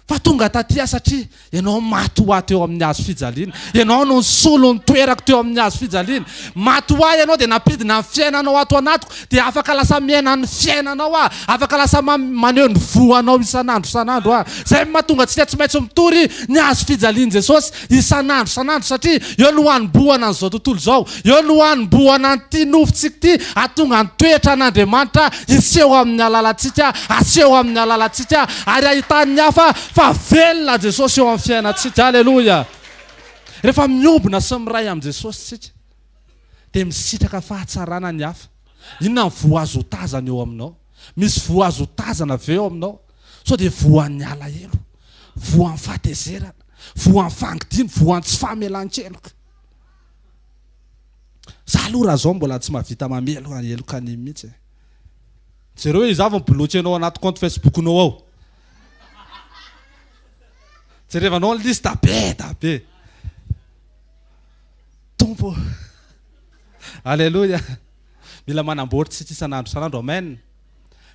fa tonga tatia satria ianao maty ho ahy teo amin'ny hazo fijaliana, ianao no solo ny toerako teo amin'ny hazo fijaliana. Maty ho ahy ianao dia napidina ny fiainanao ato anatiko, dia afaka lasa miaina ny fiainanao afaka lasa maneho ny voanao isan'andro Zay mahatonga tsika tsy maintsy mitory ny hazo fijaliana Jesosy isan'andro satria eo no hanombohana an'izao tontolo izao, eo no hanombohana n'ity nofontsika ty, ahatonga ny toetra an'Andriamanitra iseho amin'ny alalantsika, aseho amin'ny alalantsika, ary ahitany hafa fa velona Jesosy eo amin'ny fiainantsika. Halleluja. Rehefa miombona sy miray amin'i Jesosy tsika dia misitraka fahatsarana ny hafa. inona ny voazo tazana eo aminao. Misy voazo tazana avy eo aminao. So dia voan'ny alahelo, voan'ny fahatezerana, voan'ny fangidiny, voan'ny tsy famelan-keloka. Za aloha raha zao mbola tsy mahavita mamelo eloka an'iny mihitsy. Jereo hoe izavy mibloqué anao anaty compte Facebook-nao ao. Jerevanao ny liste be. Tompo. Alléluia. Mila manamboatritsika isan'andro, amen.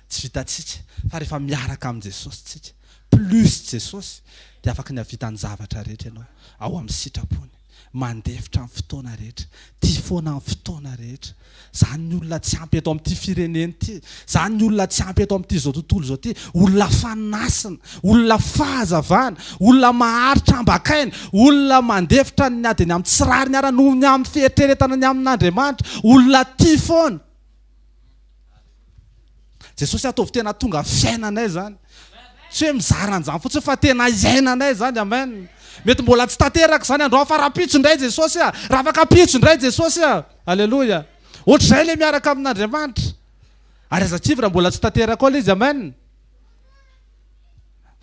Tsy vitatsika fa rehefa miaraka amin'ny Jesosy tsika, plus Jesosy dia afaka ny havitany zavatra rehetra ianao ao amin'ny sitrapony, mandefitra amin'ny fotoana rehetra, tia foana amin'ny fotoana rehetra. Zany ny olona tsy ampy eto amin'ity fireneny ity, zany ny olona tsy ampy eto amin'ity zao tontolo zao ity, olona fanasina, olona fahazavana, olona maharitra ambakaina, olona mandefitra ny adiny amin'ny tsirariny ara noho ny amin'ny fieritreretana ny amin'Andriamanitra, olona tia foana. Jesosy ataovy tena tonga fiainanay zany. Tsy hoe mizara an'izany fotsiny fa tena iainanay zany, amen. Mety mbola tsy tanteraka zany andro fa raha pitso indray Jesosy a, raha afaka pitso indray Jesosy a. Alléluia. Ohatr'izay le miaraka amin'Andriamanitra. Ary aza-kivy raha mbola tsy tanteraka koa izy, amen.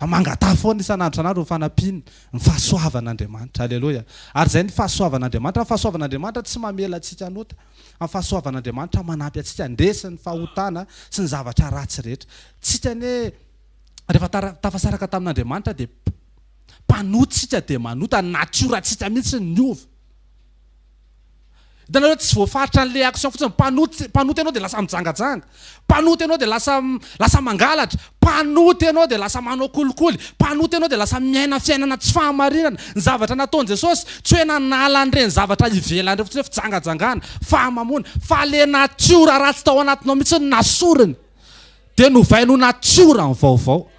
Mangata foana isan'andro fanampiany ny fahasoavan'Andriamanitra. Alléluia. Ary zay ny fahasoavan'Andriamanitra. Ny fahasoavan'Andriamanitra tsy mamela antsika anota. Ny fahasoavan'Andriamanitra manampy antsika andesiny fahotana sy ny zavatra ratsy rehetra. Tsika ne rehefa tafasaraka tamin'Andriamanitra dia mpanotsika dia manota, natiorantsika mihitsy ny ova. Hitanareo tsy voafaritra an'ilay action fotsiny. Mpanoty ianao dia lasa mijangajanga, mpanoty ianao dia lasa mangalatra, mpanoty ianao dia lasa manao kolikoly, mpanoty ianao dia lasa miaina fiainana tsy fahamarinana. Ny zavatra nataon'i Jesosy tsy hoe nanala an'ireny zavatra ivelany ireny fotsiny, fijangajangana, fahamamona, fa le natiora ratsy tao anatinao mihitsy ny nasoriny dia novainao natiora ny vaovao.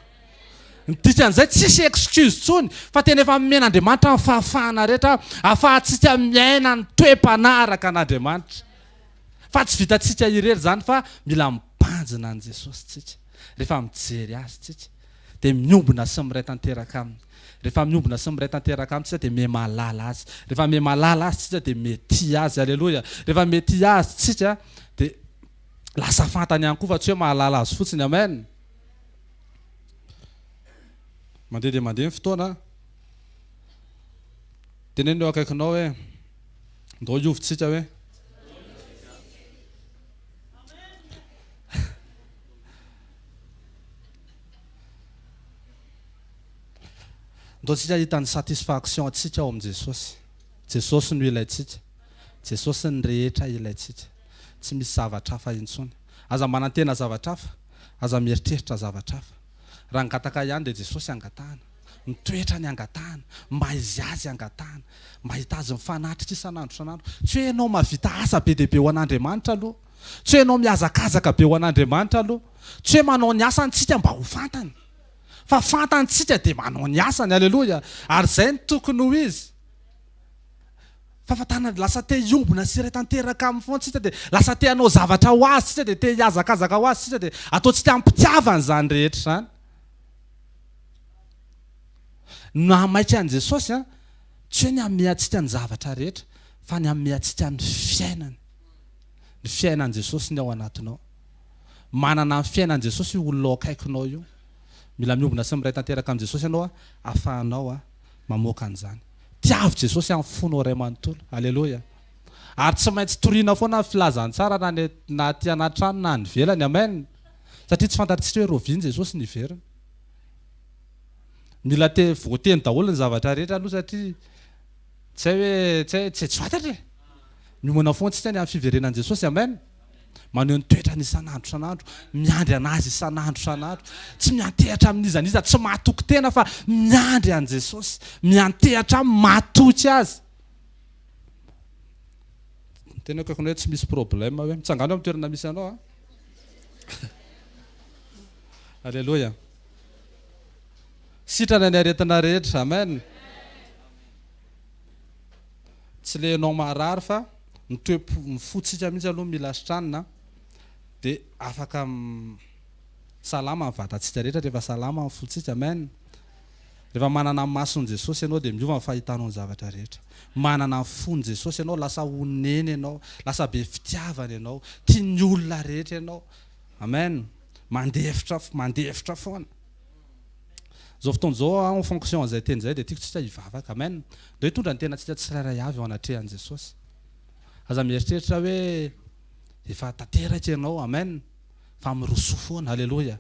Dikan'izay tsisy excuse tsony fa tena efa men'Andriamanitra ny fahafahana rehetra ahafahantsika miaina ny toe-panaraka an'Andriamanitra. Fa tsy vitantsika irery zany fa mila mibanjina an' Jesosy tsika. Rehefa mijery azy tsika dia miombona sy miray tanteraka aminy. Rehefa miombona sy miray tanteraka aminy tsika dia miha-malala azy. Rehefa miha-malala azy tsika dia miha-tia azy. Alléluia. Rehefa miha-tia azy tsika dia lasa fantany ihany koa fa tsy hoe mahalala azy fotsiny, amen. Mandeha dia mandeha ny fotoana. Teneneo akaikinao hoe ndao iovitsika hoe ndao tsika hitany satisfaction atsika ao amin'ny Jesosy. Jesosy no ilaitsika, Jesosy ny rehetra ilaitsika. Tsy misy zavatra hafa intsony. Aza manantena zavatra hafa, aza mieritreritra zavatra hafa. Raha angataka ihany dia Jesosy angatahana, ny toetra ny angatahana, mba izy azy angatahana, mba hita azy mifanatrika isan'andro. Tsy hoe ianao mahavita asa be dia be ho an'Andriamanitra aloha, tsy hoe ianao mihazakazaka be ho an'Andriamanitra aloha, tsy hoe manao ny asantsika mba ho fantany, fa fantantsika dia manao ny asany. Alléluia. Ary zay ny tokony ho izy. Fahafatana lasa te hiombona sy iray tanteraka amin'ny foana tsika dia lasa te hanao zavatra ho azy tsika dia te hiazakazaka ho azy tsika dia ataontsika ampitiavana zany rehetra zany. Nahamaika an'i Jesosy a, tsy hoe ny ameantsika ny zavatra rehetra fa ny ameantsika ny fiainany. Ny fiainan'i Jesosy ny ao anatinao. Manana ny fiainan'i Jesosy io olona akaikinao io. Mila miombona sy miray tanteraka amin'ny Jesosy ianao ahafahanao mamoaka an'izany. Tiavy Jesosy amin'ny fonao iray manontolo. Alléluia. Ary tsy maintsy toriana foana ny filazany tsara na aty anaty trano na ny ivelany, amen. Satria tsy fantatritsika hoe roviany Jesosy ny iveriny. Mila te voateny daholo ny zavatra rehetra aloha satria tsy hoe tsy fantatra. Miomana foana tsika ny amin'ny fiverenan'i Jesosy, amen. Maneho ny toetrany isan'andro, miandry anazy isan'andro. Tsy miantehatra amin'izaniza, tsy mahatoky tena fa miandry an' Jesosy, miantehatra mahatoky azy. Tena kako hoe tsy misy problème hoe mitsangana amin'ny toerana misy anao. Alléluia. Sitrana ny aretina rehetra, amen. Tsy le anao marary fa mifotsika mihitsy aloha mila sitranina dia afaka salama ny vatantsika rehetra rehefa salama ny fotsika, amen. rehefa manana masony Jesosy ianao dia miova ny fahitanao ny zavatra rehetra. Manana ny fony Jesosy ianao lasa oneny ianao, lasa be fitiavana ianao, tiany olona rehetra ianao. Amen. Mandehevitra foana. Zao fotoana zao en fonction zay teny zay dia tiako tsika hivavaka. Amen. Dia hitondra ny tenantsika tsirairay avy ao anatrehan'i Jesosy. Aza mieritreritra hoe efa tanteraka ianao. Amen. Fa miroso foana. Halleluja.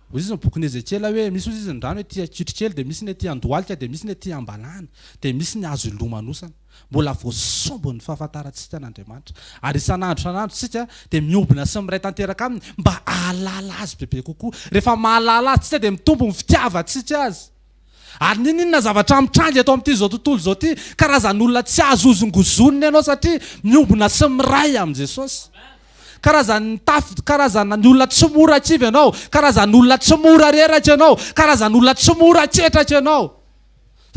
Hoy izy ny bokin'i Ezekela hoe misy izy ny rano hoe tia kitrokely dia misy ny tia andohalika dia misy ny tia ambalana dia misy ny azo ilomanosana. Mbola voasombo ny fahafantarantsika n'Andriamanitra. Ary isan'andro tsika dia miobina sy miray tanteraka aminy mba ahalala azy bebe kokoa. Rehefa mahalala azy tsika dia mitombo ny fitiavantsika azy. Ary ninona zavatra mitrangy atao amin'ity zao tontolo zao ty, karazan'olona tsy azo ozongozonina ianao satria miobina sy miray amin'i Jesosy. Karazan'olona tsy mora kivy ianao, karazan'olona tsy mora reraka ianao, karazan'olona tsy mora ketraka ianao.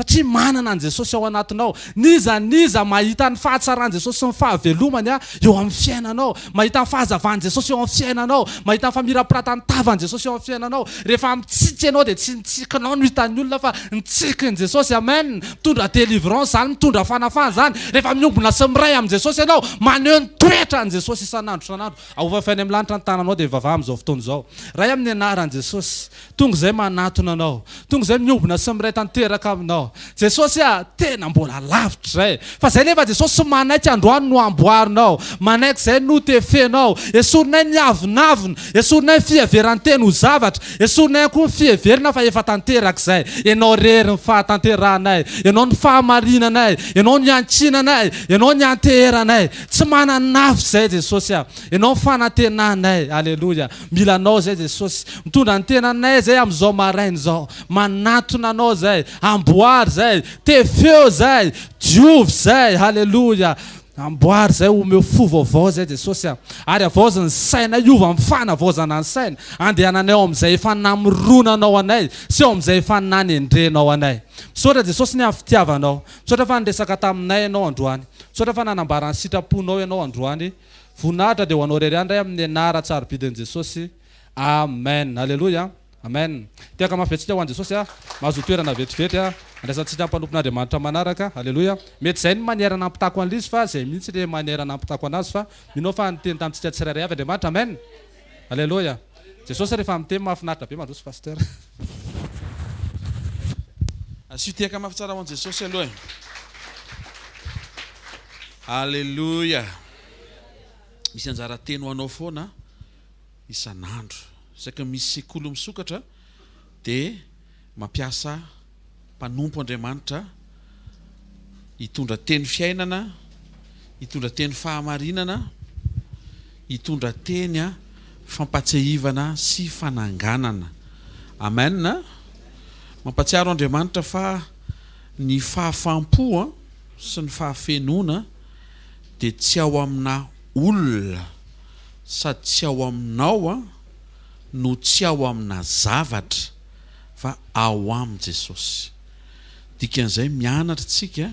Satria manana an Jesosy ao anatinao. Niza mahita ny fahatsarany Jesosy sy ny fahavelomany eo amin'ny fiainanao. Mahita ny fahazavany Jesosy eo amin'ny fiainanao. Mahita ny famirapiratany tavany Jesosy eo amin'ny fiainanao. Rehefa mitsika ianao dia tsy nitsikinao no hitan'ny olona fa nitsikin Jesosy. Amen. Mitondra délivrance zany, mitondra fanafana zany. Rehefa miobina sy miray amin'ny Jesosy ianao, maneho ny toetra ny Jesosy isan'andro. Ahova fainy amin'ny lanitra ny tananao dia vavaha amin'izao fotoana izao. Ray amin'ny anaran'i Jesosy. Tonga izay manatona anao. Tonga izay miobina sy miray tanteraka aminao. Jesosy tena mbola lavitra zay. Fa zay nefa Jesosy manaiky androany no amboarinao. Manaiky zay no tefenao. Esorinay ny avinavina. Esorinay fiheveranteny ho zavatra. Esorinay koa ny fiheverina fa efa tanteraka zay. Ianao rery ny fahatanteranay. Ianao ny fahamarinanay. Ianao ny ankinanay. Ianao ny anteheranay. Tsy mananafy zay Jesosy. Ianao ny fanantenanay. Alleluja. Milanao zay Jesosy. Mitondra ny tenanay zay amin'izao maraina zao. Manatona anao zay. Amboary zay, tefeo zay, diovy zay, halleluja. Amboary zay omeo fo vaovao zay Jesosy. Ary avaozany ny saina iova amin'ny fanavaozana ny saina. Andehananay ao amin'izay efa namoronanao anay sy ao amin'izay efa nanendrenao anay. Misaotra Jesosy ny amin'ny fitiavanao. Misaotra fa niresaka taminay ianao androany. Misaotra fa nanambara ny sitraponao ianao androany. Voninahitra dia ho anao rery andray amin'ny anara tsarobidin'i Jesosy. Amen. Halleluja. Amen. Tiaka mafetsika ho an'i Jesosy mahazo toerana vetivety andraisantsika mpanompon'Andriamanitra manaraka. Halleluja. Mety zay ny maniera nampitako an'izy fa zay mihitsy le maniera nampitako anazy fa minao fa niteny tamintsika tsirairay avy Andriamanitra. Amen. Halleluja. Jesosy rehefa miteny mahafinaritra be mandroso pasteur. Asio tiaka mafy tsara ho an'i Jesosy aloha. Halleluja. Misy anjara teny ho anao foana isan'andro. Saka misy sekoly misokatra dia mampiasa mpanompo Andriamanitra hitondra teny fiainana, hitondra teny fahamarinana, hitondra teny fampatsiahivana sy fananganana. Amen. Mampatsiaro Andriamanitra fa ny fahafampo sy ny fahafenoana dia tsy ao amina olona sady tsy ao aminao no tsy ao amina zavatra fa ao am Jesosy. Dikan'izay mianatra tsika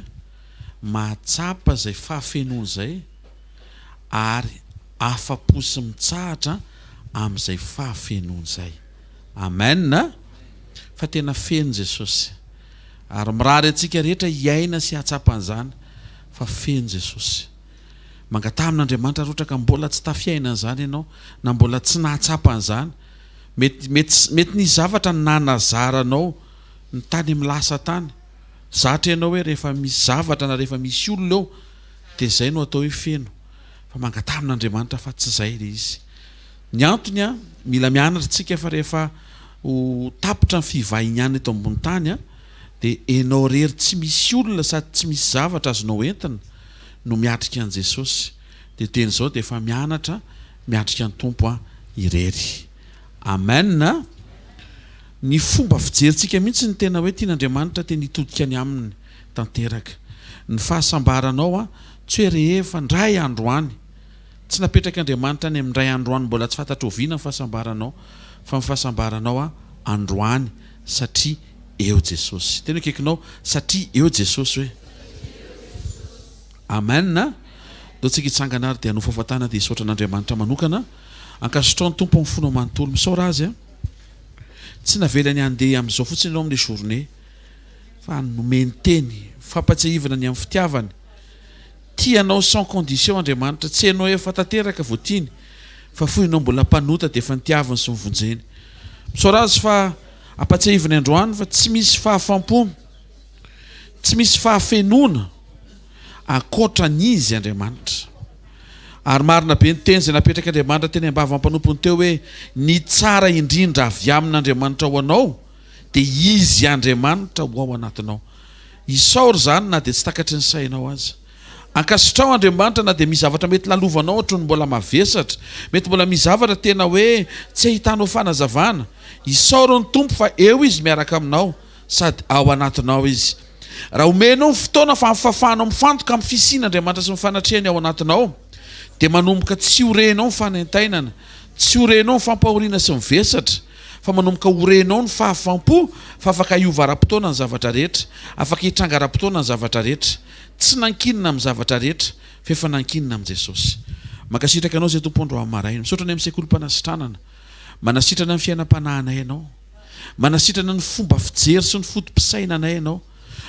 mahatsapa zay fahafenoana zay ary afa-po sy mitsahatra amin'izay fahafenoana zay. Amen. Fa tena feno Jesosy ary mirary atsika rehetra hiaina sy hatsapa an'izany fa feno Jesosy. Mangatamina rotra ka mbola tsy tafiaina an'izany ianao na mbola tsy nahatsapa an'izany. Mety ny zavatra nanazaranao ny tany milasa tany. Zatra ianao hoe rehefa misy zavatra na rehefa misy olona eo dia zay no atao hoe feno. Fa mangatamina fa tsy zay le izy. Ny antony mila mianatra tsika fa rehefa ho tapitra ny fivahiniana eto ambony tany dia enao rery tsy misy olona sady tsy misy zavatra azonao entina no miatrika an Jesosy. Dia teny zao dia efa mianatra miatrika ny tompo irery. Amen. Ny fomba fijerintsika mihitsy ny tena hoe tian'Andriamanitra tena hitodika ny aminy tanteraka. Ny fahasambaranao tsy hoe rehefa ndray androany. Tsy napetraka Andriamanitra ny amindray androany mbola tsy fantatra oviana ny fahasambaranao fa ny fahasambaranao androany satria eo Jesosy. Tena kekinao satria eo Jesosy hoe. Amen. Dao tsika hitsangana ary dia hanofa fahatana dia hisaotra an'Andriamanitra manokana. Ankasitrao ny tompo amin'ny fona manontolo misaora azy tsy navelany andeha amin'izao fotsiny ianao amin'ilay journée fa nomeny teny fampatsiahivana ny amin'ny fitiavany tianao sans condition Andriamanitra tsy hainao efa tanteraka voatiany fa foinao mbola mpanota dia efa nitiavany sy mivonjeny misaora azy fa ampatsiahivany androany fa tsy misy fahafampo tsy misy fahafenoana akoatra n'izy Andriamanitra ary marina be ny teny izay napetraka Andriamanitra teny ambava ampanompony teo hoe ny tsara indrindra avy amin'Andriamanitra ho anao dia izy Andriamanitra ho ao anatinao isaory zany na dia tsy takatry ny sainao azy ankasitrao Andriamanitra na dia misy zavatra mety lalovanao ohatry ny mbola mavesatra mety mbola misy zavatra tena hoe tsy ahitanao fanazavana isaory ny tompo fa eo izy miaraka aminao sady ao anatinao izy raha omenao ny fotoana fa mifafanao mifantoka amin'ny fisian'Andriamanitra sy mifanatrehany ao anatinao dia manomboka tsy horenao ny fanentainana tsy horenao ny fampahoriana sy mivesatra fa manomboka horenao ny fahafampo fa afaka hiova ara-potoana ny zavatra rehetra afaka hitranga ara-potoana ny zavatra rehetra tsy nankinina amin'ny zavatra rehetra fa efa nankinina amin'ny Jesosy mankasitraka anao zay tompo andro amin'ny maraina misaotra any amin'ny sekoly fanasitranana manasitrana ny fiainam-panahinay ianao manasitrana ny fomba fijery sy ny fotom-pisainanay ianao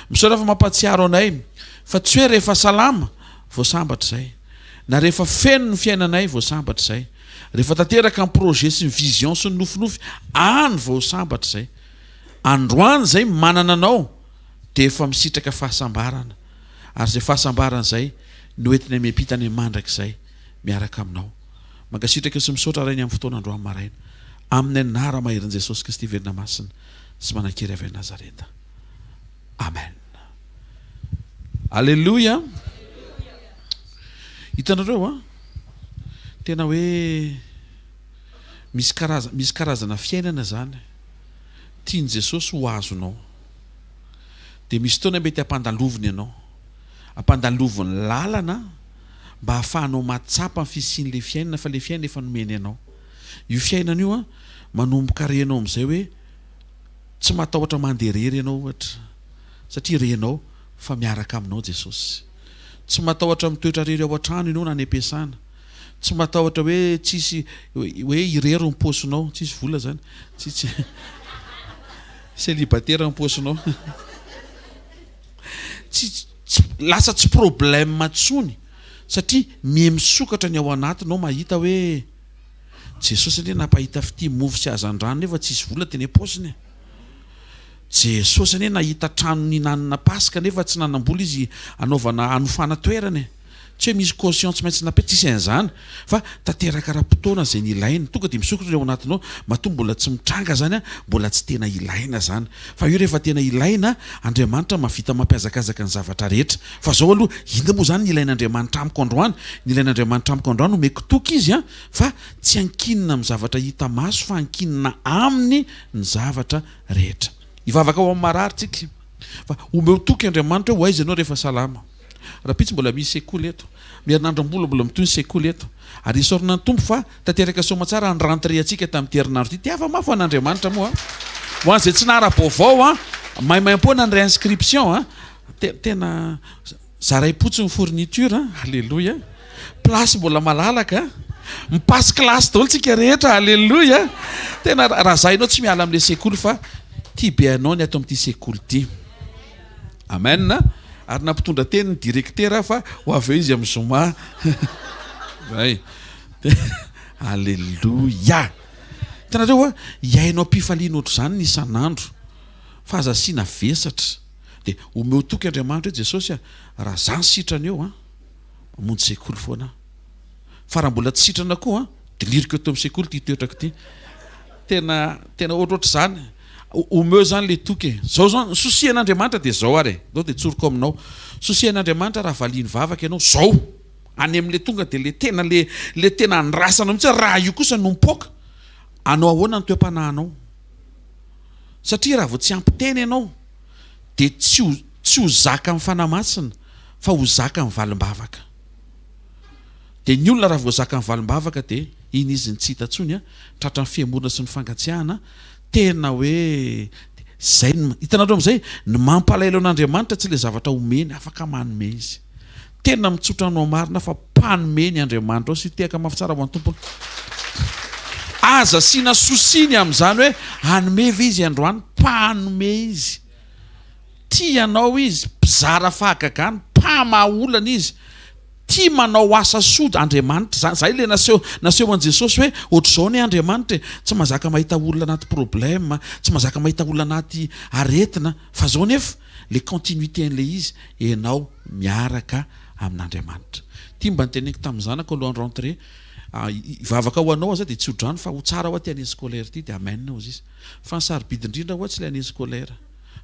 misaotra fa mampatsiaro anay fa tsy hoe rehefa salama voasambatra izay na rehefa feno ny fiainanay voasambatra izay rehefa tanteraka ny projet sy ny vision sy ny nofinofy any voasambatra izay androany izay manana anao dia efa misitraka fahasambarana ary izay fahasambarana izay no entina miampitany mandrakizay miaraka aminao mankasitraka sy misaotra rainy amin'ny fotoana androany maraina amin'ny anara maherin' Jesosy Kristy velona masina sy manan-kery avy Nazareta amen alleluia hitanareo tena hoe misy karazana fiainana zany tiany Jesosy ho azonao dia misy fotoana mety ampandaloviny ianao ampandaloviny lalana mba hahafahanao matsapa amin'ny fisian'le fiainana fa le fiainana efa nomeny ianao io fiainana io manomboka renao amin'izay hoe tsy matahotra mandeha rery ianao ohatra satria renao fa miaraka aminao Jesosy tsy matahotra mitoetra rery ao an-trano ianao na any am-piasana tsy matahotra hoe tsisy hoe irery ny paosinao tsisy vola zany tsisy célibataire ny paosinao lasa tsy problème matsony satria misokatra ny ao anatinao mahita hoe Jesosy anie nampahita fity mofo sy hazan-drano nefa tsisy vola teny am-paosiny Jesosy anie nahita trano ninanina pasika nefa tsy nanam-bola izy anaovana anofana toerany tsy hoe misy caution tsy maintsy napety tsisy an'izany fa tanteraka ra-potoana izay ny ilaina tonga dia misokatra eo anatinao matoa mbola tsy mitranga zany mbola tsy tena ilaina zany fa io rehefa tena ilaina Andriamanitra mavita mampiazakazaka ny zavatra rehetra fa zao aloha inona moa zany ny ilain'Andriamanitra amiko androany ny ilain'Andriamanitra amiko androany omeko toky izy fa tsy ankinina amin'ny zavatra hita maso fa ankinina aminy ny zavatra rehetra ivavaka ao amin'ny mararitsika fa omeo toky Andriamanitra ho aiza ianao rehefa salama raha pitsy mbola misy sekoly eto mierinandro mbola mitoy ny sekoly eto ary isorina ny tompo fa tanteraka somatsara ny rentré antsika tamin'ity herinandro ity tiava mafy an'Andriamanitra moa ho an'izay tsy nahara-baovao maimaimpona ny réinscription tena zaray-potsy ny fourniture alleluia place mbola malalaka mipasy klasy daholo tsika rehetra alleluia tena raha zah ianao tsy miala amin'le sekoly fa tia be anao ny ato amin'ity sekoly ity amen ary nampitondra teny ny directeur fa ho avy eo izy amin'ny zoma ay alleluia hitanareo iainao am-pifaliana ohatr' izany ny isan'andro fa azasiana vesatra dia omeo toky Andriamanitra hoe Jesosy raha zany sitrana eo mamonjy sekoly foana fa raha mbola tsy sitrana koa diliriko eto amin'ny sekoly ty toetrako ty tena ohatrohatr' izany omeo zany le toky zao zany sosian'Andriamanitra dia zao ary zao dia tsoroko aminao sosian'Andriamanitra raha valiany vavaka ianao zao any amin'le tonga dia le tena andrasana mihitsy raha io kosa nompoka anao ahoana ny toe-panahinao satria raha vao tsy ampiteny ianao dia tsy ho zaka amin'ny fanamasina fa ho zaka amin'ny valim-bavaka dia ny olona raha voazaka amin'ny valim-bavaka dia iny izy ny tsy hita ntsony tratra ny fiamorona sy ny fangatsiahana tena hoe zay hitanareo amin'izay ny mampalaelo an'Andriamanitra tsy le zavatra omeny afaka manome izy tena mitsotra anao marina fa mpanome ny Andriamanitra ao sy tehaka mafy tsara ho an'ny tompony aza siana sosiny amin'izany hoe hanome ve izy androany mpanome izy tia anao izy mpizara fahagagany mpamaolana izy tia manao asa soda Andriamanitra zay le naseho an Jesosy hoe ohatr'izao ny Andriamanitra tsy mazaka mahita olona anaty problème tsy mazaka mahita olona anaty aretina fa zao nefa le continuité n'le izy ianao miaraka amin'Andriamanitra. Tia mba niteneniko tamin'ny zanako alohan'ny rentrée ivavaka ho anao za dia tsy hodrano fa ho tsara ho aty année scolaire ty dia amen ozy izy fa ny sarobidy indrindra hoa tsy le année scolaire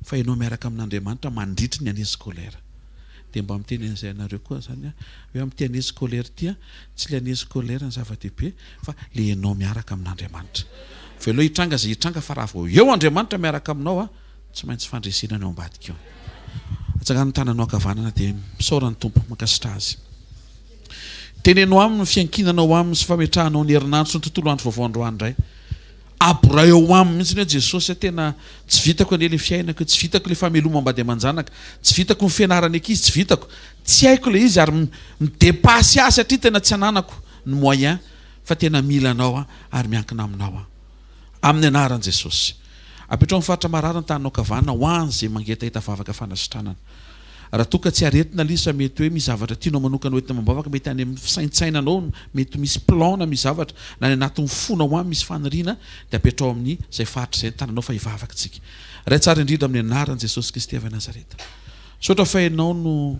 fa ianao miaraka amin'Andriamanitra mandritry ny année scolaire. Dia mba miteny an'izay anareo koa zany hoe amin'ity année scolaire ty tsy le année scolaire ny zava-dehibe fa le ianao miaraka amin'Andriamanitra. Fa ianao hitranga zay hitranga fa raha vao eo Andriamanitra miaraka aminao tsy maintsy fandresena ny ao ambadika eo. Atsangano tananao akavanana dia misaorany tompo makasitra azy. Tenenao aminy fiankinanao aminy sy fametrahanao ny herinandro sy ny tontolo andro vaovao androany indray. Aboray eo aminy mihitsy hoe Jesosy tena tsy vitako an'ely fiainako, tsy vitako le fameloma ambady aman-janaka, tsy vitako ny fianarana ankizy, tsy vitako. Tsy haiko le izy ary midepasy azy satria tena tsy ananako ny moyen fa tena mila anao ary miankina aminao amin'ny anaran'i Jesosy. Apetrao amin'ny faritra mararana tananao kavanana ho any izay mangetaheta vavaka fanasitranana. Raha toka tsy aretina lisa mety hoe misy zavatra tianao manokana hoentina mambavaka mety any amin'ny fisaintsainanao mety misy plan na misy zavatra na ny anatin'ny fona ho any misy faniriana dia apetrao amin'ny zay faritra izay tananao fa hivavaka tsika. Ray tsara indrindra amin'ny anaran'i Jesosy Kristy avy Nazareta. Sotra fa ianao no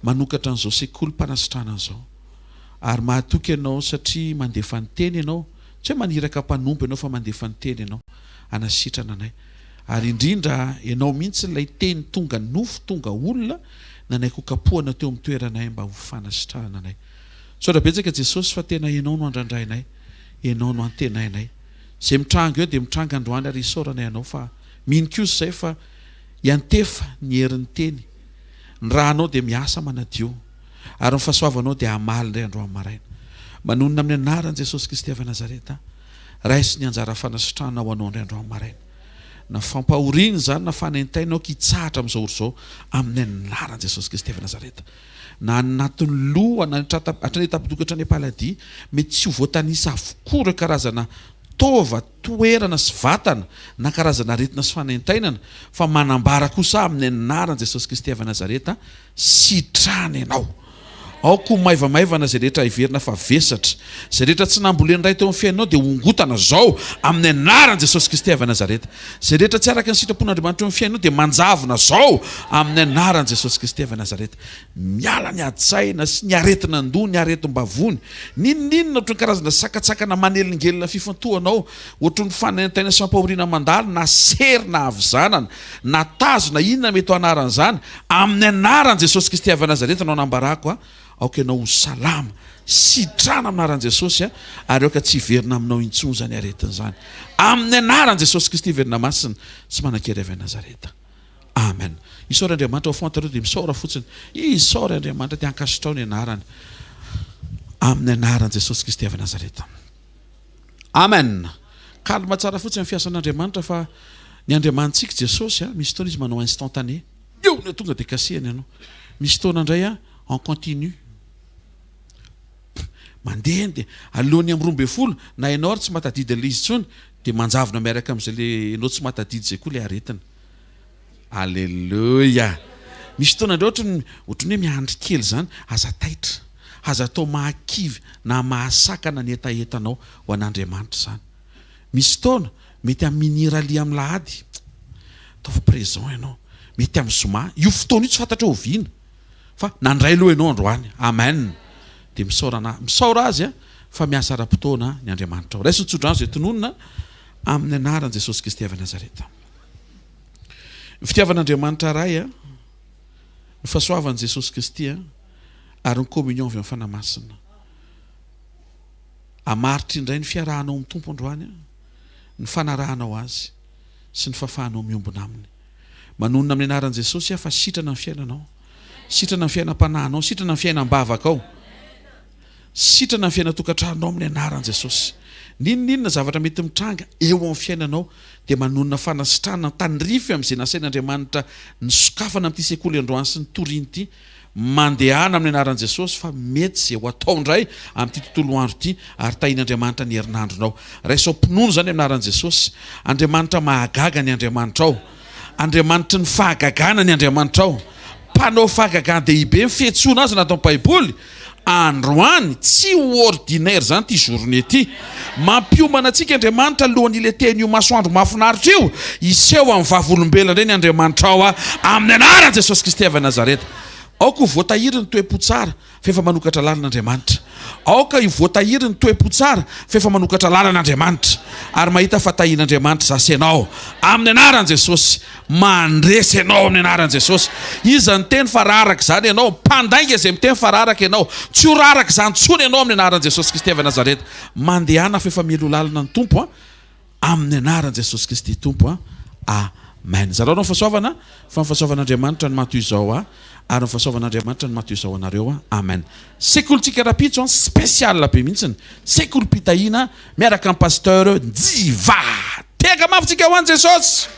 manokatra an'izao sekoly mpanasitranana izao ary mahatoky ianao satria mandefa ny teny ianao tsy hoe maniraka mpanompo ianao fa mandefa ny teny ianao anasitrana anay. Ary indrindra ianao mihitsy ilay teny tonga nofo tonga olona nanaiko kapohana teo amin'ny toeranay mba ho fanasitrahana anay. Sotra betsaka Jesosy fa tena ianao no andrandrainay, ianao no antenainay. Zay mitranga eo dia mitranga androany ary isaorana ianao fa mihiny-kosa izay fa iantefa ny herin'ny teny. Ny rahanao dia miasa manadio ary ny fahasoavanao dia hamaly indray androany maraina. Manonona amin'ny anaran'i Jesosy Kristy avy Nazareta, raisy ny anjara fanasitrahana ho anao indray androany maraina. Na fampahoriana zany na fanaintainao kitsahatra amin'izao oro izao amin'ny anaran'i Jesosy Kristy avy Nazareta. Na anatin'ny loha na hatrany tampidokatra any am-paladia mety tsy ho voatanisa avokoa ireo karazana tova toerana sy vatana na karazana aretina sy fanaintainana fa manambara kosa amin'ny anaran'i Jesosy Kristy avy Nazareta sitrana ianao. Aoko maivamaivana zay rehetra iverina fa vesatra, zay rehetra tsy namboleny ray teo amin'ny fiainanao dia hongotana zao amin'ny anaran'i Jesosy Kristy avy Nazareta. Zay rehetra tsy araka ny sitrapon'Andriamanitra eo amin'ny fiainanao dia manjavona zao amin'ny anaran'i Jesosy Kristy avy Nazareta. Miala ny ady-tsaina sy ny aretina an-doha, ny aretim-bavony, ninninona ohatry ny karazana sakatsakana manelingelina fifantohanao, ohatry ny fanaintaina sy mampahoriana mandalo na sery na avizanana na tazo na inona mety ho anaran'izany amin'ny anaran'i Jesosy Kristy avy Nazareta no anambarako aoka ianao ho salama sitrana amin'ny anaran'i Jesosy ary aoka tsy hiverina aminao intsony zany aretina izany amin'ny anaran'i Jesosy Kristy verina masina sy manan-kery avy Nazareta. Amen. Isaora Andriamanitra ho fantareo dia misaora fotsiny. Isaora Andriamanitra dia hankasitrao ny anarany amin'ny anaran'i Jesosy Kristy avy Nazareta. Amen. Kalma tsara fotsiny amin'ny fiasan'Andriamanitra fa ny Andriamanitsika Jesosy misy fotoana izy manao instantané. Eo ny tonga dia kasehany ianao. Misy fotoana indray en continu. Mandeha dia alohany amin'ny 12 na ianao ary tsy matadidy an'ilay izy intsony dia manjavona miaraka amin'izay le ianao tsy matadidy izay koa le aretina. Alleluia. Misy fotoana indray ohatrany hoe miandry kely zany aza taitra, aza atao mahakivy na mahasakana ny etaetanao ho an'Andriamanitra zany. Misy fotoana mety amin'ny miniralia amin'ny lahady ataovy présent ianao, mety amin'ny zoma io fotoana io tsy fantatra ho viana fa nandray aloha ianao androany. Amen. Dia misaora azy fa miasa ara-potoana ny Andriamanitra. Raisy nitsodrano izay tononona amin'ny anaran'i Jesosy Kristy avy Nazareta. Ny fitiavan'Andriamanitra ray ny fahasoavan'i Jesosy Kristy ary ny communion avy amin'ny fanamasina. Amaritra indray ny fiarahanao amin'ny tompo androany, ny fanarahanao azy sy ny fahafahanao miombona aminy. Manonona amin'ny anaran'i Jesosy fa sitrana amin'ny fiainanao, sitrana amin'ny fiainam-panahinao, sitrana amin'ny fiainam-bavakao, sitrana amin'ny fiainatokantranonao amin'ny anaran'i Jesosy. Ninninona zavatra mety mitranga eo amin'ny fiainanao dia manonona fanasitrana tanrify amin'izay nasain'Andriamanitra ny sokafana amin'ity sekoly androany sy ny toriny ity mandehana amin'ny anaran'i Jesosy fa mety izay ho atao indray amin'ity tontolo andro ity ary tahin'Andriamanitra ny herinandronao. Raisao mpinono zany amin'ny anaran'i Jesosy. Andriamanitra mahagaga ny Andriamanitra ao. andriamanitra ny fahagagana ny andriamanitra ao. Mpanao fahagagana dehibe mifetsona azy natao baiboly. Androany tsy ordinaire zany ty journée ty. Mampiomana antsika andriamanitra alohan'ile teny io masoandro mahafinaritra io. Iseho amin'ny vavolombelona ireny andriamanitra ao amin'ny anaran'i Jesosy Kristy avy Nazareta. Aoka voatahiry ny toe-po tsara fa efa manokatra lalan'Andriamanitra. Aoka voatahiry ny toe-po tsara fa efa manokatra lalan'Andriamanitra. Ary mahita fatahian'Andriamanitra zasy ianao amin'ny anaran'i Jesosy. Mandresy ianao amin'ny anaran'i Jesosy. Iza ny teny fa raraka zany ianao, mpandainga izay miteny fa raraka ianao. Tsy ho raraka zany tsony ianao amin'ny anaran'i Jesosy Kristy avy Nazareta. Mandehana fa efa mielo lalana ny tompo amin'ny anaran'i Jesosy Kristy tompo. Amen. Zareo no fahasoavana fa ny fahasoavan'Andriamanitra ny matoy izao ary ny fahasoavan'Andriamanitra ny matoy izao anareo. Amen. Sekolytsika rapitso spécial be mihitsiny. Sekoly mpitahina miaraka amin'ny pasteur Jiva. Tega mafitsika ho an'i Jesosy.